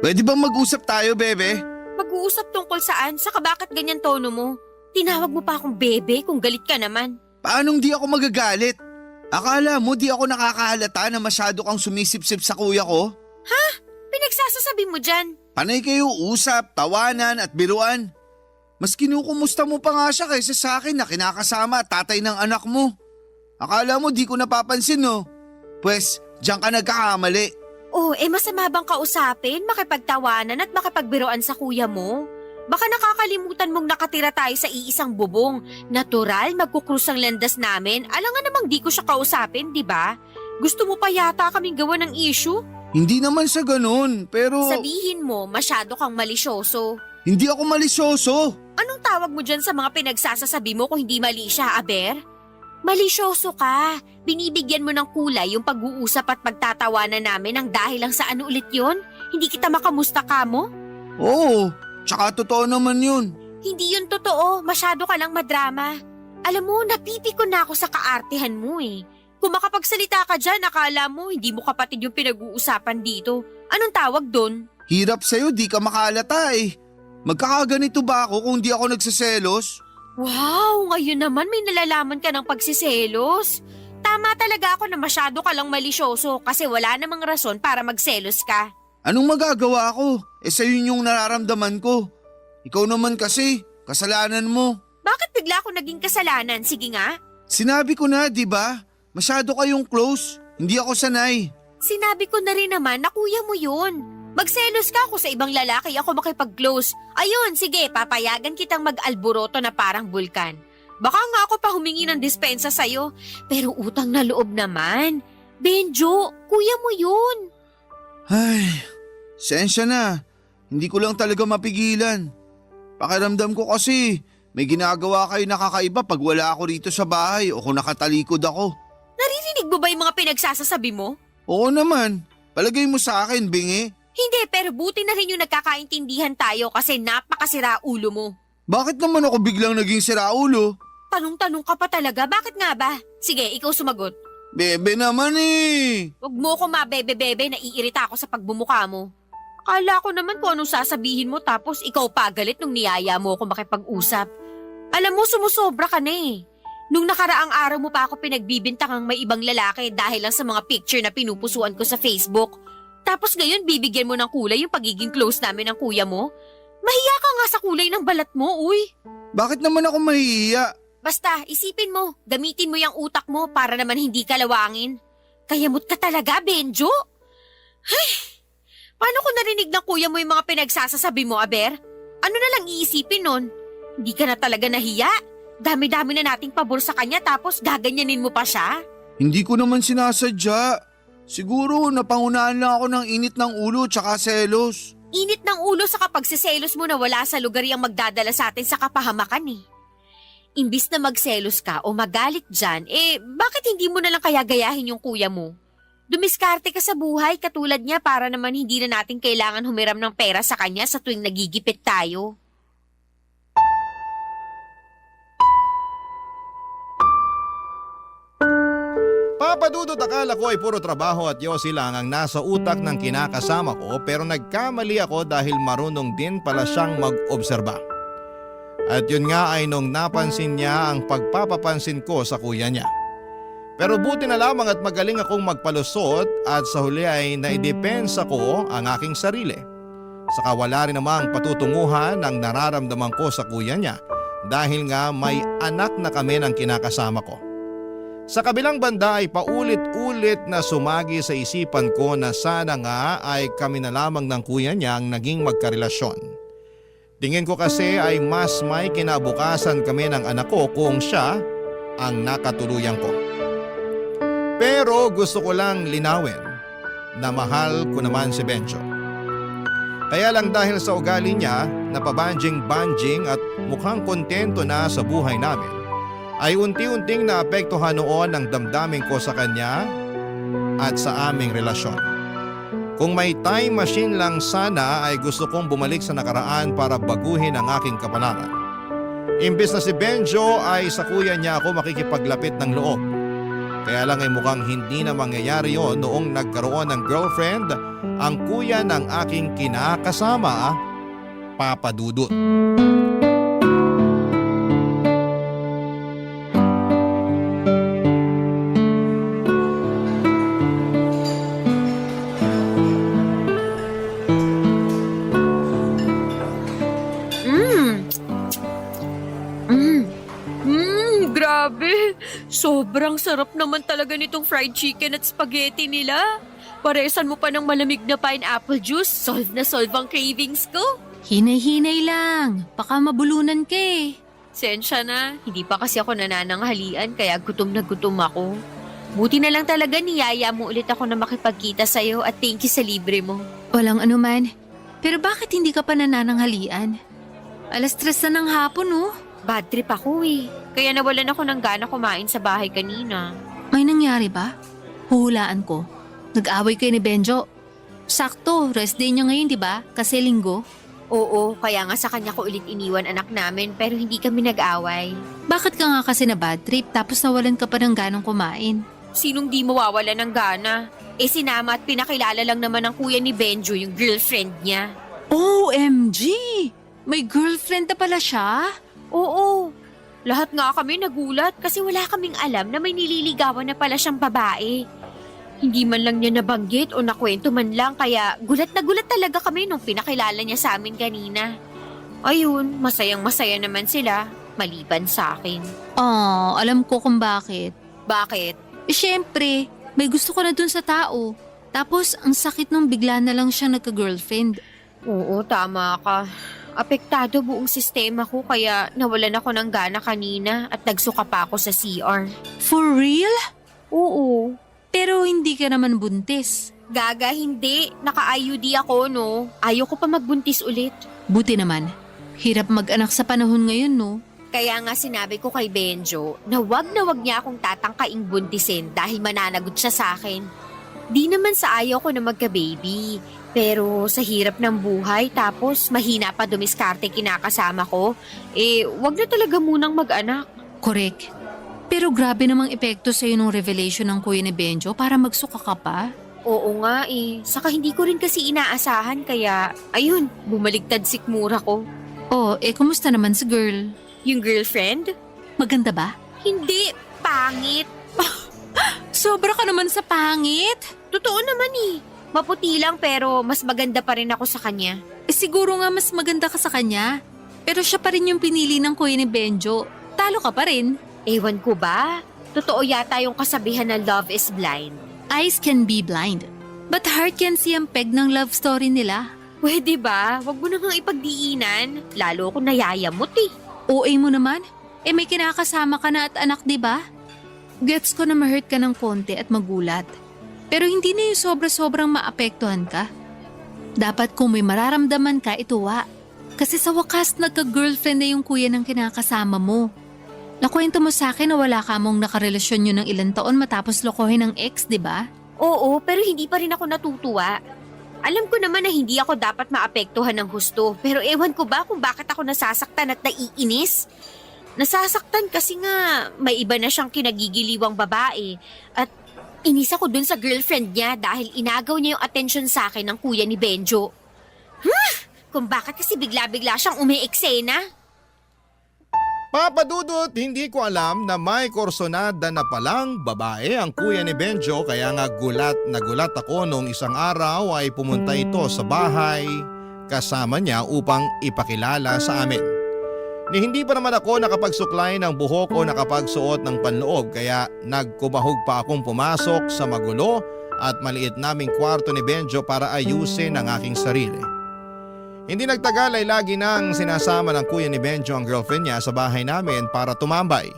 Pwede bang mag-usap tayo, bebe? Mag-uusap tungkol saan? Saka bakit ganyan tono mo? Tinawag mo pa akong bebe kung galit ka naman. Paanong di ako magagalit? Akala mo di ako nakakahalata na masyado kang sumisip-sip sa kuya ko? Ha? Pinagsasasabi mo dyan? Panay kayo usap, tawanan at biruan. Mas kinukumusta mo pa nga siya kaysa sa akin na kinakasama at tatay ng anak mo. Akala mo di ko napapansin, no? Pwes, diyan ka nagkakamali. Oh, masama bang kausapin, makipagtawanan at makipagbiroan sa kuya mo? Baka nakakalimutan mong nakatira tayo sa iisang bubong. Natural, magkukrus ang landas namin. Alangan namang di ko siya kausapin, di ba? Gusto mo pa yata kaming gawa ng issue? Hindi naman sa ganun, pero… Sabihin mo, masyado kang malisyoso. Hindi ako malisyoso. Anong tawag mo dyan sa mga pinagsasasabi mo kung hindi mali siya, Aber? Malisyoso ka. Binibigyan mo ng kulay yung pag-uusap at pagtatawanan namin ang dahil lang sa ano ulit yon? Hindi kita makamusta ka mo? Oo, tsaka totoo naman yun. Hindi yun totoo. Masyado ka lang madrama. Alam mo, napipiko na ako sa kaartehan mo eh. Kung makapagsalita ka dyan, akala mo hindi mo kapatid yung pinag-uusapan dito. Anong tawag dun? Hirap sa'yo, di ka makalata eh. Magkakaganito ba ako kung di ako nagsiselos? Wow, ngayon naman may nalalaman ka ng pagsiselos. Tama talaga ako na masyado ka lang malisyoso kasi wala namang rason para magselos ka. Anong magagawa ko? Sa'yo yung nararamdaman ko. Ikaw naman kasi, kasalanan mo. Bakit bigla ako naging kasalanan? Sige nga. Sinabi ko na, di ba? Masyado kayong close. Hindi ako sanay. Sinabi ko na rin naman na kuya mo yun. Magselos ka ako sa ibang lalaki, ako makipag-close. Ayun, sige, papayagan kitang mag-alboroto na parang bulkan. Baka nga ako pa humingi ng dispensa sa'yo, pero utang na loob naman. Benjo, kuya mo yun. Ay, sensya na. Hindi ko lang talaga mapigilan. Pakiramdam ko kasi may ginagawa kayo nakakaiba pag wala ako rito sa bahay o kung nakatalikod ako. Naririnig mo ba yung mga pinagsasasabi mo? Oo naman. Palagay mo sa akin, bingi. Hindi, pero buti na rin yung nagkakaintindihan tayo kasi napakasira ulo mo. Bakit naman ako biglang naging siraulo? Tanong-tanong ka pa talaga, bakit nga ba? Sige, ikaw sumagot. Bebe naman eh. Huwag mo ko mabebe-bebe, naiirita ako sa pagbumuka mo. Akala ko naman kung anong sasabihin mo tapos ikaw pa galit nung niyaya mo ako makipag-usap. Alam mo, sumusobra ka na eh. Nung nakaraang araw mo pa ako pinagbibintangang may ibang lalaki dahil lang sa mga picture na pinupusuan ko sa Facebook. Tapos ngayon bibigyan mo ng kulay yung pagiging close namin ng kuya mo? Mahiya ka nga sa kulay ng balat mo, uy. Bakit naman ako mahihiya? Basta, isipin mo, gamitin mo yung utak mo para naman hindi ka lawangin. Kayamot ka talaga, Benjo. Ay, paano ko narinig ng kuya mo yung mga pinagsasasabi mo, Aber? Ano na lang iisipin nun? Hindi ka na talaga nahiya? Dami-dami na nating pabor sa kanya tapos gaganyanin mo pa siya? Hindi ko naman sinasadya. Siguro napangunahan lang ako ng init ng ulo tsaka selos. Init ng ulo sa kapagsiselos mo na wala sa lugar yung magdadala sa atin sa kapahamakan eh. Imbis na magselos ka o magalit dyan, bakit hindi mo na lang kaya gayahin yung kuya mo? Dumiskarte ka sa buhay katulad niya para naman hindi na natin kailangan humiram ng pera sa kanya sa tuwing nagigipit tayo. Papadudot, akala ko ay puro trabaho at yosi lang ang nasa utak ng kinakasama ko pero nagkamali ako dahil marunong din pala siyang mag-obserba. At yun nga ay nung napansin niya ang pagpapapansin ko sa kuya niya. Pero buti na lamang at magaling akong magpalusot at sa huli ay naidepensa ko ang aking sarili. Saka wala rin namang patutunguhan ang nararamdaman ko sa kuya niya dahil nga may anak na kami ng kinakasama ko. Sa kabilang banda ay paulit-ulit na sumagi sa isipan ko na sana nga ay kami na lamang ng kuya niya ang naging magkarelasyon. Tingin ko kasi ay mas may kinabukasan kami ng anak ko kung siya ang nakatuluyan ko. Pero gusto ko lang linawin na mahal ko naman si Benjo. Kaya lang dahil sa ugali niya na pabanjing-banjing at mukhang kontento na sa buhay namin, ay unti-unting naapektuhan noon ang damdamin ko sa kanya at sa aming relasyon. Kung may time machine lang sana ay gusto kong bumalik sa nakaraan para baguhin ang aking kapalaran. Imbes na si Benjo ay sa kuya niya ako makikipaglapit ng loob. Kaya lang ay mukhang hindi na mangyayari yon noong nagkaroon ng girlfriend ang kuya ng aking kinakasama, Papa Dudut. Grabe! Sobrang sarap naman talaga nitong fried chicken at spaghetti nila. Paresan mo pa ng malamig na pineapple juice, solve na solve ang cravings ko. Hinay-hinay lang. Baka mabulunan ka eh. Sensya na, hindi pa kasi ako nanananghalian kaya gutom na gutom ako. Buti na lang talaga niyaya mo ulit ako na makipagkita sa'yo at thank you sa libre mo. Walang anuman. Pero bakit hindi ka pa nanananghalian? 3:00 na ng hapon oh. Bad trip ako eh. Kaya nawalan ako ng gana kumain sa bahay kanina. May nangyari ba? Huhulaan ko. Nag-away kayo ni Benjo. Sakto, rest day niya ngayon, di ba? Kasi linggo. Oo, kaya nga sa kanya ko ulit iniwan anak namin pero hindi kami nag-away. Bakit ka nga kasi na bad trip tapos nawalan ka pa ng ganang kumain? Sinong di mawawala ng gana? Sinama at pinakilala lang naman ng kuya ni Benjo yung girlfriend niya. OMG! May girlfriend na pala siya? Oo. Lahat nga kami nagulat kasi wala kaming alam na may nililigawan na pala siyang babae. Hindi man lang niya nabanggit o nakwento man lang kaya gulat na gulat talaga kami nung pinakilala niya sa amin kanina. Ayun, masayang masaya naman sila, maliban sa akin. Alam ko kung bakit. Bakit? Syempre, may gusto ko na dun sa tao. Tapos, ang sakit nung bigla na lang siya nagka-girlfriend. Oo, tama ka. Apektado buong sistema ko kaya nawalan ako ng gana kanina at nagsuka pa ako sa CR. For real? Oo. Pero hindi ka naman buntis. Gaga, hindi. Naka-IUD ako, no? Ayaw ko pa magbuntis ulit. Buti naman. Hirap mag-anak sa panahon ngayon, no? Kaya nga sinabi ko kay Benjo na wag niya akong tatangkaing buntisin dahil mananagot siya sa akin. Di naman sa ayaw ko na magka-baby. Pero sa hirap ng buhay tapos mahina pa dumiskarte kinakasama ko, wag na talaga munang mag-anak. Correct. Pero grabe namang epekto sa'yo nung revelation ng kuya ni Benjo para magsuka ka pa. Oo nga Saka hindi ko rin kasi inaasahan kaya, ayun, bumaligtad sikmura ko. Kumusta naman si girl? Yung girlfriend? Maganda ba? Hindi, pangit. Sobra ka naman sa pangit. Totoo naman Maputi lang pero mas maganda pa rin ako sa kanya. Siguro nga mas maganda ka sa kanya. Pero siya pa rin yung pinili ng kuya ni Benjo. Talo ka pa rin. Ewan ko ba? Totoo yata yung kasabihan na love is blind. Eyes can be blind. But heart can see ang peg ng love story nila. Pwede ba? Wag mo na nga ipagdiinan. Lalo ako nayayamot OA mo naman. May kinakasama ka na at anak, di ba? Gets ko na ma-hurt ka ng konti at magulat. Pero hindi na yung sobra-sobrang maapektuhan ka. Dapat kung may mararamdaman ka, ituwa. Kasi sa wakas, nagka-girlfriend na yung kuya ng kinakasama mo. Nakwento mo sa akin na wala ka mong nakarelasyon nyo ng ilang taon matapos lokohin ng ex, di ba? Oo, pero hindi pa rin ako natutuwa. Alam ko naman na hindi ako dapat maapektuhan ng husto. Pero ewan ko ba kung bakit ako nasasaktan at naiinis? Nasasaktan kasi nga may iba na siyang kinagigiliwang babae. At inis ako dun sa girlfriend niya dahil inagaw niya yung atensyon sa akin ng kuya ni Benjo. Kung bakit kasi bigla-bigla siyang umiiksena? Papa Dudut, hindi ko alam na may korsonada na palang babae ang kuya ni Benjo kaya nga gulat na gulat ako nung isang araw ay pumunta ito sa bahay kasama niya upang ipakilala sa amin. Ni hindi pa naman ako nakapagsuklay ng buhok o nakapagsuot ng panloob kaya nagkumahog pa akong pumasok sa magulo at maliit naming kwarto ni Benjo para ayusin ang aking sarili. Hindi nagtagal ay lagi nang sinasama ng kuya ni Benjo ang girlfriend niya sa bahay namin para tumambay.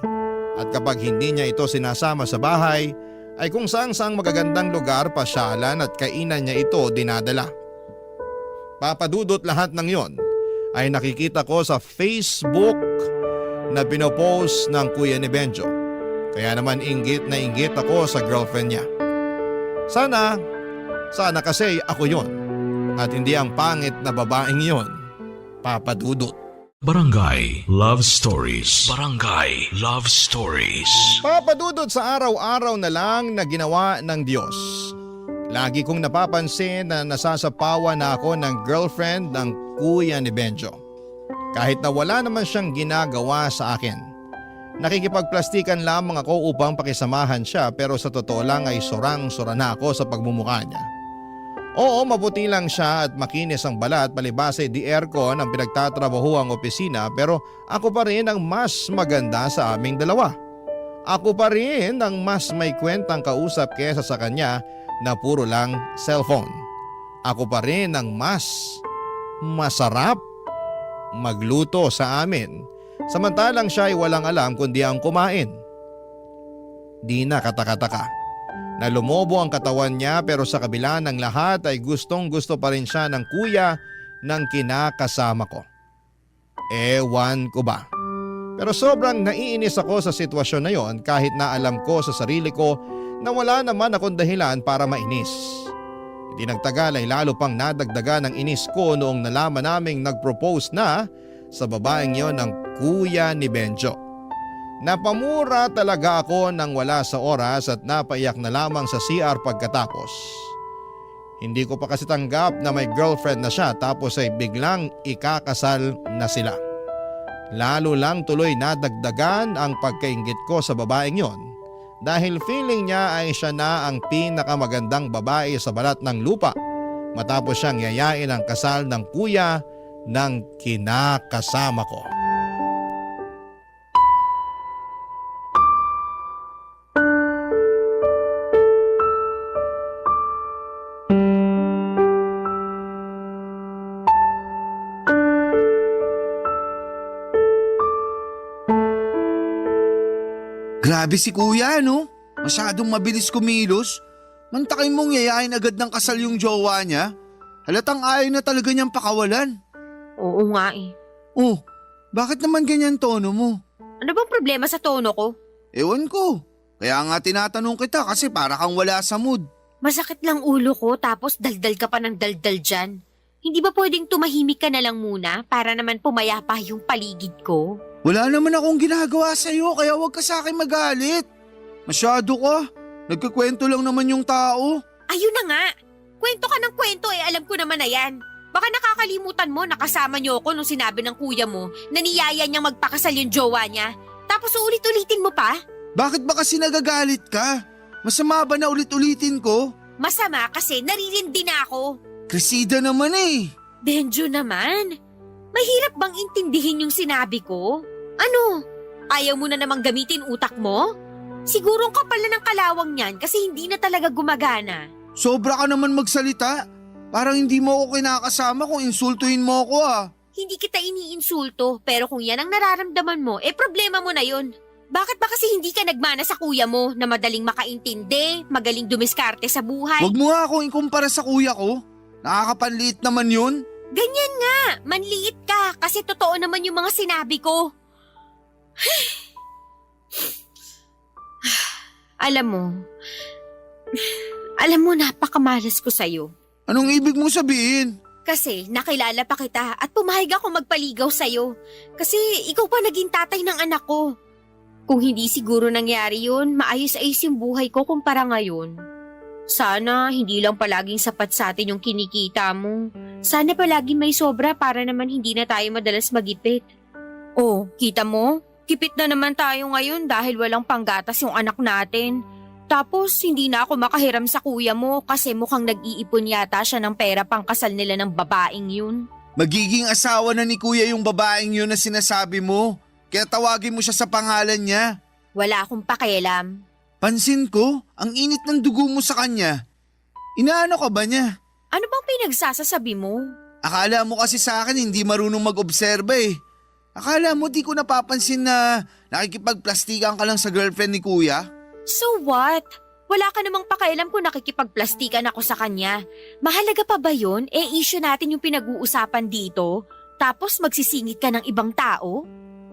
At kapag hindi niya ito sinasama sa bahay, ay kung saang magagandang lugar pasyalan at kainan niya ito dinadala. Papadudot lahat ng yon ay nakikita ko sa Facebook na pinopost ng kuya ni Benjo. Kaya naman inggit na inggit ako sa girlfriend niya. Sana kasi ako yon at hindi ang pangit na babaeng yon, Papa Dudut. Barangay Love Stories. Barangay Love Stories. Papa Dudut, sa araw-araw na lang na ginawa ng Diyos. Lagi kong napapansin na nasasapawan na ako ng girlfriend ng kuya ni Benjo. Kahit na wala naman siyang ginagawa sa akin. Nakikipagplastikan lamang ako upang pakisamahan siya, pero sa totoo lang ay sorang-sora na ako sa pagmumukha niya. Oo, mabuti lang siya at makinis ang balat palibase di aircon ang pinagtatrabahuang opisina, pero ako pa rin ang mas maganda sa aming dalawa. Ako pa rin ang mas may kwentang kausap kesa sa kanya na puro lang cellphone. Ako pa rin ang mas masarap magluto sa amin, samantalang siya ay walang alam kundi ang kumain. Di na katakataka na lumobo ang katawan niya, pero sa kabila ng lahat ay gustong-gusto pa rin siya ng kuya ng kinakasama ko. Ewan ko ba. Pero sobrang naiinis ako sa sitwasyon na yon, kahit na alam ko sa sarili ko na wala naman akong dahilan para mainis. Hindi nagtagal ay lalo pang nadagdagan ng inis ko noong nalaman naming nag-propose na sa babaeng yon ng kuya ni Benjo. Napamura talaga ako nang wala sa oras at napaiyak na lamang sa CR pagkatapos. Hindi ko pa kasi tanggap na may girlfriend na siya, tapos ay biglang ikakasal na sila. Lalo lang tuloy nadagdagan ang pagkainggit ko sa babaeng yon, dahil feeling niya ay siya na ang pinakamagandang babae sa balat ng lupa, matapos siyang yayain ang kasal ng kuya ng kinakasama ko. Grabe si kuya, no? Masyadong mabilis kumilos. Mantakin mong yayain agad ng kasal yung jowa niya. Halatang ayaw na talaga niyang pakawalan. Oo nga eh. Oh, bakit naman ganyan tono mo? Ano bang problema sa tono ko? Ewan ko. Kaya nga tinatanong kita kasi para kang wala sa mood. Masakit lang ulo ko tapos daldal ka pa ng daldal dyan. Hindi ba pwedeng tumahimik ka na lang muna para naman pumayapa yung paligid ko? Wala naman akong ginagawa sa'yo kaya huwag ka sa akin magalit. Masyado ka. Nagkikwento lang naman yung tao. Ayun na nga. Kwento ka ng kwento alam ko naman na yan. Baka nakakalimutan mo nakasama niyo ako nung sinabi ng kuya mo na niyaya niyang magpakasal yung jowa niya. Tapos ulit-ulitin mo pa? Bakit ba kasi nagagalit ka? Masama ba na ulit-ulitin ko? Masama kasi naririndi na ako. Crescida naman eh. Benjo naman. Mahirap bang intindihin yung sinabi ko? Ano? Ayaw mo na namang gamitin utak mo? Siguro kapal na ng kalawang niyan kasi hindi na talaga gumagana. Sobra ka naman magsalita. Parang hindi mo ako kinakasama kung insultuhin mo ako ah. Hindi kita iniinsulto, pero kung yan ang nararamdaman mo, problema mo na yun. Bakit ba kasi hindi ka nagmana sa kuya mo na madaling makaintindi, magaling dumiskarte sa buhay? Huwag mo nga akong ikumpara sa kuya ko. Nakakapanliit naman yun. Ganyan nga, manliit ka kasi totoo naman yung mga sinabi ko. Alam mo napakamalas ko sa'yo. Anong ibig mong sabihin? Kasi nakilala pa kita at pumayag ako magpaligaw sa'yo. Kasi ikaw pa naging tatay ng anak ko. Kung hindi siguro nangyari yun, maayos-ayos yung buhay ko kumpara ngayon. Sana hindi lang palaging sapat sa atin yung kinikita mo. Sana palaging may sobra para naman hindi na tayo madalas magipit. Oh, kita mo? Kipit na naman tayo ngayon dahil walang panggatas yung anak natin. Tapos hindi na ako makahiram sa kuya mo kasi mukhang nag-iipon yata siya ng pera pang kasal nila ng babaeng yun. Magiging asawa na ni kuya yung babaeng yun na sinasabi mo. Kaya tawagin mo siya sa pangalan niya. Wala akong pakialam. Pansin ko, ang init ng dugo mo sa kanya. Inaano ka ba niya? Ano bang pinagsasasabi mo? Akala mo kasi sa akin hindi marunong mag-obserba eh. Akala mo di ko napapansin na nakikipagplastikan ka lang sa girlfriend ni kuya? So what? Wala ka namang pakialam kung nakikipagplastikan ako sa kanya. Mahalaga pa ba yun? Issue natin yung pinag-uusapan dito. Tapos magsisingit ka ng ibang tao?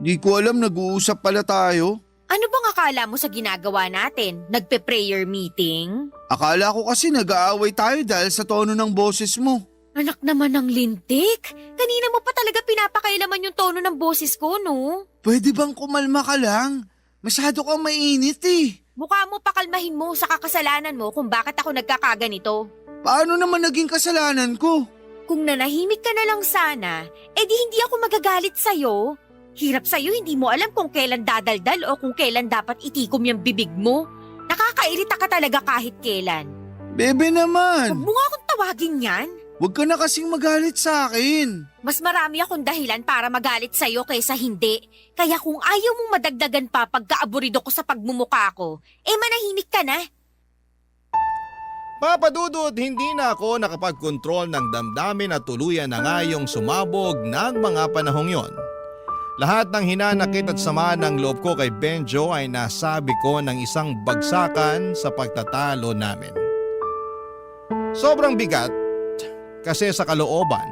Di ko alam, nag-uusap pala tayo. Ano bang akala mo sa ginagawa natin? Nagpe-prayer meeting? Akala ko kasi nag-aaway tayo dahil sa tono ng boses mo. Anak naman ng lintik. Kanina mo pa talaga pinapakailaman yung tono ng boses ko, no? Pwede bang kumalma ka lang? Masyado kang mainit eh. Mukha mo pakalmahin mo sa kakasalanan mo kung bakit ako nagkakaganito. Paano naman naging kasalanan ko? Kung nanahimik ka na lang sana, edi hindi ako magagalit sa'yo. Hirap sa'yo, hindi mo alam kung kailan dadaldal o kung kailan dapat itikom yung bibig mo. Nakakairita ka talaga kahit kailan. Bebe Huwag naman, mo nga akong tawagin yan. huwag ka na kasing magalit sa akin. Mas marami akong dahilan para magalit sa'yo kaysa hindi. Kaya kung ayaw mong madagdagan pa pagkaaburido ko sa pagmumuka ko, manahimik ka na. Papa Dudut, hindi na ako nakapag-control ng damdamin at tuluyan na nga yung sumabog ng mga panahong yon. Lahat ng hinanakit at sama ng loob ko kay Benjo ay nasabi ko ng isang bagsakan sa pagtatalo namin. Sobrang bigat kasi sa kalooban,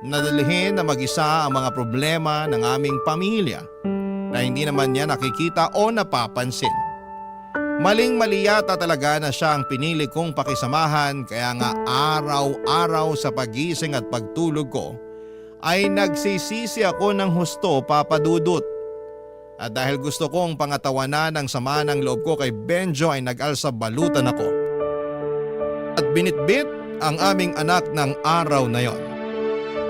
nadalhin na mag-isa ang mga problema ng aming pamilya na hindi naman niya nakikita o napapansin. Maling-mali yata talaga na siya ang pinili kong pakisamahan kaya nga araw-araw sa pagising at pagtulog ko ay nagsisisi ako ng husto, Papa Dudut. At dahil gusto kong pangatawanan ng sama ng loob ko kay Benjo ay nag-alsa balutan ako. At binitbit ang aming anak ng araw na yon.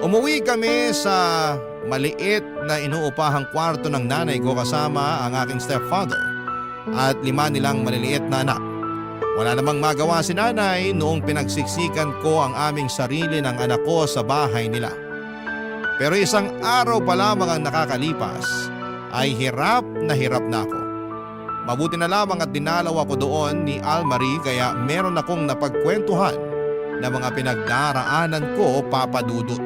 Umuwi kami sa maliit na inuupahang kwarto ng nanay ko kasama ang aking stepfather at 5 nilang maliliit na anak. Wala namang magawa si nanay noong pinagsiksikan ko ang aming sarili ng anak ko sa bahay nila. Pero isang araw pa lamang ang nakakalipas ay hirap na ako. Mabuti na lamang at dinalaw ako doon ni Almarie kaya meron akong napagkwentuhan na mga pinagdaraanan ko, Papa Dudut.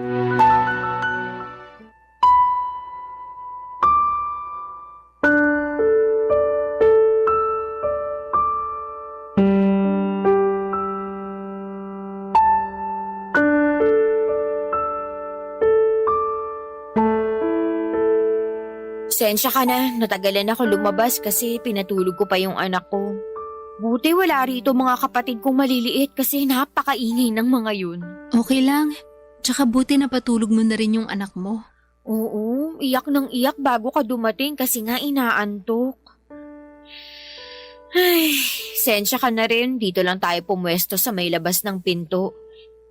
Sensya ka na, natagalan ako lumabas kasi pinatulog ko pa yung anak ko. Buti wala rito mga kapatid kong maliliit kasi napakaingay ng mga yun. Okay lang. Tsaka buti na patulog mo na rin yung anak mo. Oo, iyak ng iyak bago ka dumating kasi nga inaantok. Ay, sensya ka na rin, dito lang tayo pumwesto sa may labas ng pinto.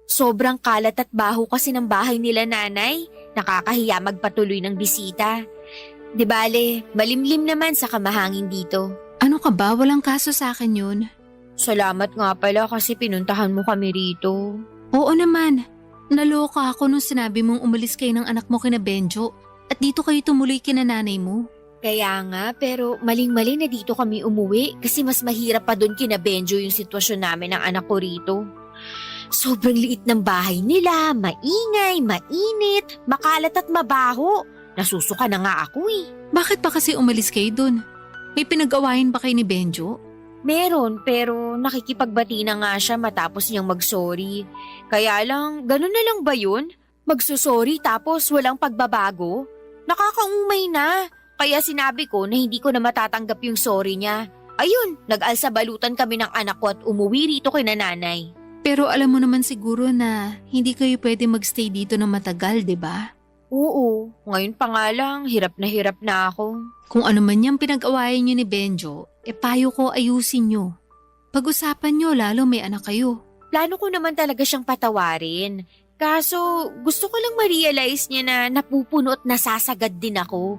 Sobrang kalat at baho kasi ng bahay nila nanay, nakakahiya magpatuloy ng bisita. Di bale, malimlim naman sa kamahangin dito. Ano ka ba? Walang kaso sa akin yun. Salamat nga pala kasi pinuntahan mo kami rito. Oo naman. Naloka ako nung sinabi mong umalis kayo ng anak mo kina Benjo at dito kayo tumuloy kina nanay mo. Kaya nga, pero maling-mali na dito kami umuwi kasi mas mahirap pa doon kina Benjo yung sitwasyon namin ng anak ko rito. Sobrang liit ng bahay nila, maingay, mainit, makalat at mabaho. Nasusuka na nga ako eh. Bakit pa kasi umalis kayo dun? May pinag-awayan ba kayo ni Benjo? Meron, pero nakikipagbati na nga siya matapos niyang mag-sorry. Kaya lang, ganun na lang ba yun? Magsusorry tapos walang pagbabago? Nakakaumay na. Kaya sinabi ko na hindi ko na matatanggap yung sorry niya. Ayun, nag-alsa balutan kami ng anak ko at umuwi rito kay nanay. Pero alam mo naman siguro na hindi kayo pwede magstay dito na matagal, di ba? Oo, ngayon pa nga lang, hirap na ako. Kung ano man yung pinag-awayan nyo ni Benjo, payo ko ayusin nyo. Pag-usapan nyo lalo may anak kayo. Plano ko naman talaga siyang patawarin. Kaso gusto ko lang ma-realize niya na napupuno at nasasagad din ako.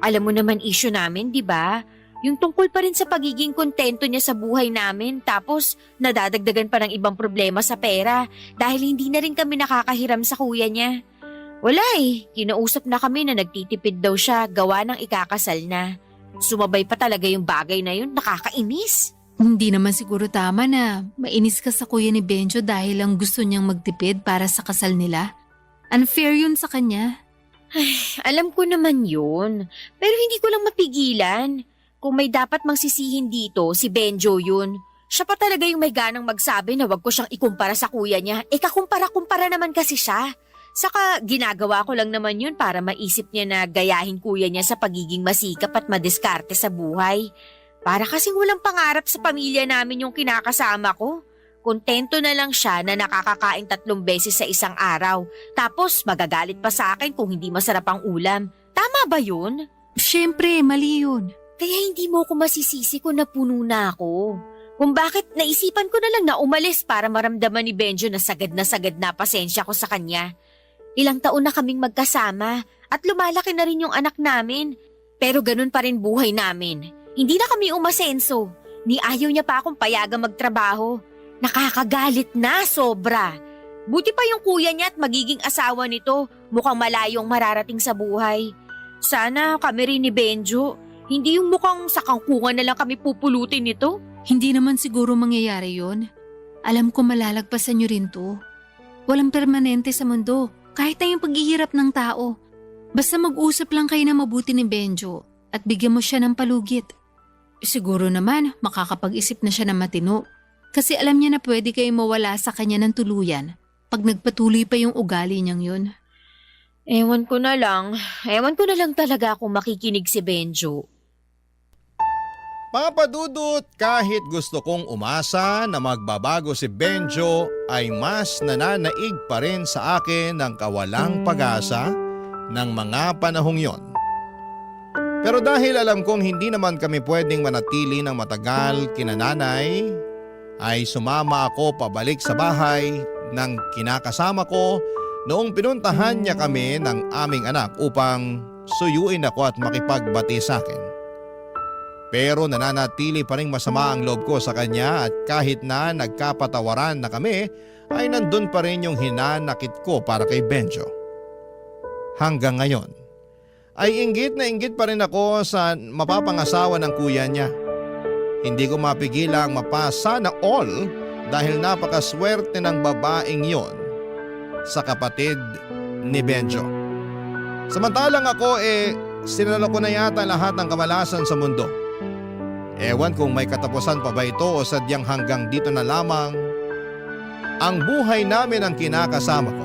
Alam mo naman issue namin, di ba? Yung tungkol pa rin sa pagiging kontento niya sa buhay namin tapos nadadagdagan pa ng ibang problema sa pera dahil hindi na rin kami nakakahiram sa kuya niya. Wala eh, kinausap na kami na nagtitipid daw siya gawa ng ikakasal na. Sumabay pa talaga yung bagay na yun, nakakainis. Hindi naman siguro tama na mainis ka sa kuya ni Benjo dahil lang gusto niyang magtipid para sa kasal nila. Unfair yun sa kanya. Ay, alam ko naman yun, pero hindi ko lang mapigilan. Kung may dapat magsisihin dito, si Benjo yun. Siya pa talaga yung may ganang magsabi na wag ko siyang ikumpara sa kuya niya. Kakumpara-kumpara naman kasi siya. Saka ginagawa ko lang naman yun para maisip niya na gayahin kuya niya sa pagiging masikap at madiskarte sa buhay. Para kasing walang pangarap sa pamilya namin yung kinakasama ko. Kontento na lang siya na nakakakain 3 beses sa isang araw. Tapos magagalit pa sa akin kung hindi masarap ang ulam. Tama ba yun? Siyempre, mali yun. Kaya hindi mo ko masisisi kung napuno na ako. Kung bakit naisipan ko na lang na umalis para maramdaman ni Benjo na sagad na pasensya ko sa kanya. Ilang taon na kaming magkasama at lumalaki na rin yung anak namin. Pero ganun pa rin buhay namin. Hindi na kami umasenso. Ni ayaw niya pa akong payagang magtrabaho. Nakakagalit na sobra. Buti pa yung kuya niya at magiging asawa nito. Mukhang malayong mararating sa buhay. Sana kami rin ni Benjo. Hindi yung mukhang sa kangkungan na lang kami pupulutin nito. Hindi naman siguro mangyayari yon. Alam ko malalagpasan niyo rin to. Walang permanente sa mundo, kahit na yung paghihirap ng tao. Basta mag-usap lang kayo na mabuti ni Benjo at bigyan mo siya ng palugit. Siguro naman makakapag-isip na siya ng matino. Kasi alam niya na pwede kayo mawala sa kanya ng tuluyan pag nagpatuloy pa yung ugali niyang yun. Ewan ko na lang talaga kung makikinig si Benjo. Papa Dudut, kahit gusto kong umasa na magbabago si Benjo ay mas nananaig pa rin sa akin ng kawalang pag-asa ng mga panahong yon. Pero dahil alam kong hindi naman kami pwedeng manatili ng matagal kina nanay, ay sumama ako pabalik sa bahay ng kinakasama ko noong pinuntahan niya kami ng aming anak upang suyuin ako at makipagbati sa akin. Pero nananatili pa rin masama ang loob ko sa kanya at kahit na nagkapatawaran na kami ay nandun pa rin yung hinanakit ko para kay Benjo. Hanggang ngayon ay inggit na inggit pa rin ako sa mapapangasawa ng kuya niya. Hindi ko mapigilang mapasa na all dahil napakaswerte ng babaeng yon sa kapatid ni Benjo. Samantalang ako sinalo ko na yata lahat ng kamalasan sa mundo. Ewan kung may katapusan pa ba ito o sadyang hanggang dito na lamang ang buhay namin ang kinakasama ko.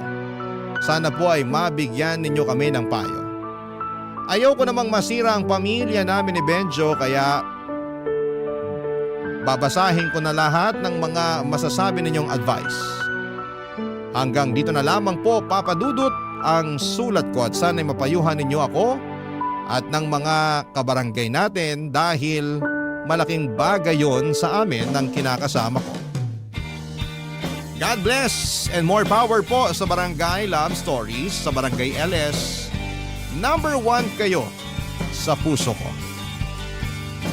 Sana po ay mabigyan ninyo kami ng payo. Ayaw ko namang masira ang pamilya namin ni Benjo kaya babasahin ko na lahat ng mga masasabi ninyong advice. Hanggang dito na lamang po, Papa Dudut, ang sulat ko at sana'y mapayuhan ninyo ako at ng mga kabarangay natin dahil malaking bagay yon sa amin ng kinakasama ko. God bless and more power po sa Barangay Love Stories sa Barangay LS. Number 1 kayo sa puso ko.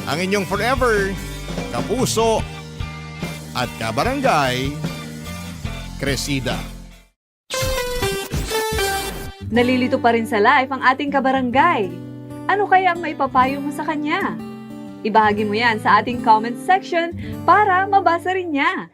Ang inyong forever kapuso at kabarangay, Cresida. Nalilito pa rin sa life ang ating kabarangay. Ano kaya ang maipapayo mo sa kanya? Ibahagi mo yan sa ating comment section para mabasa rin niya.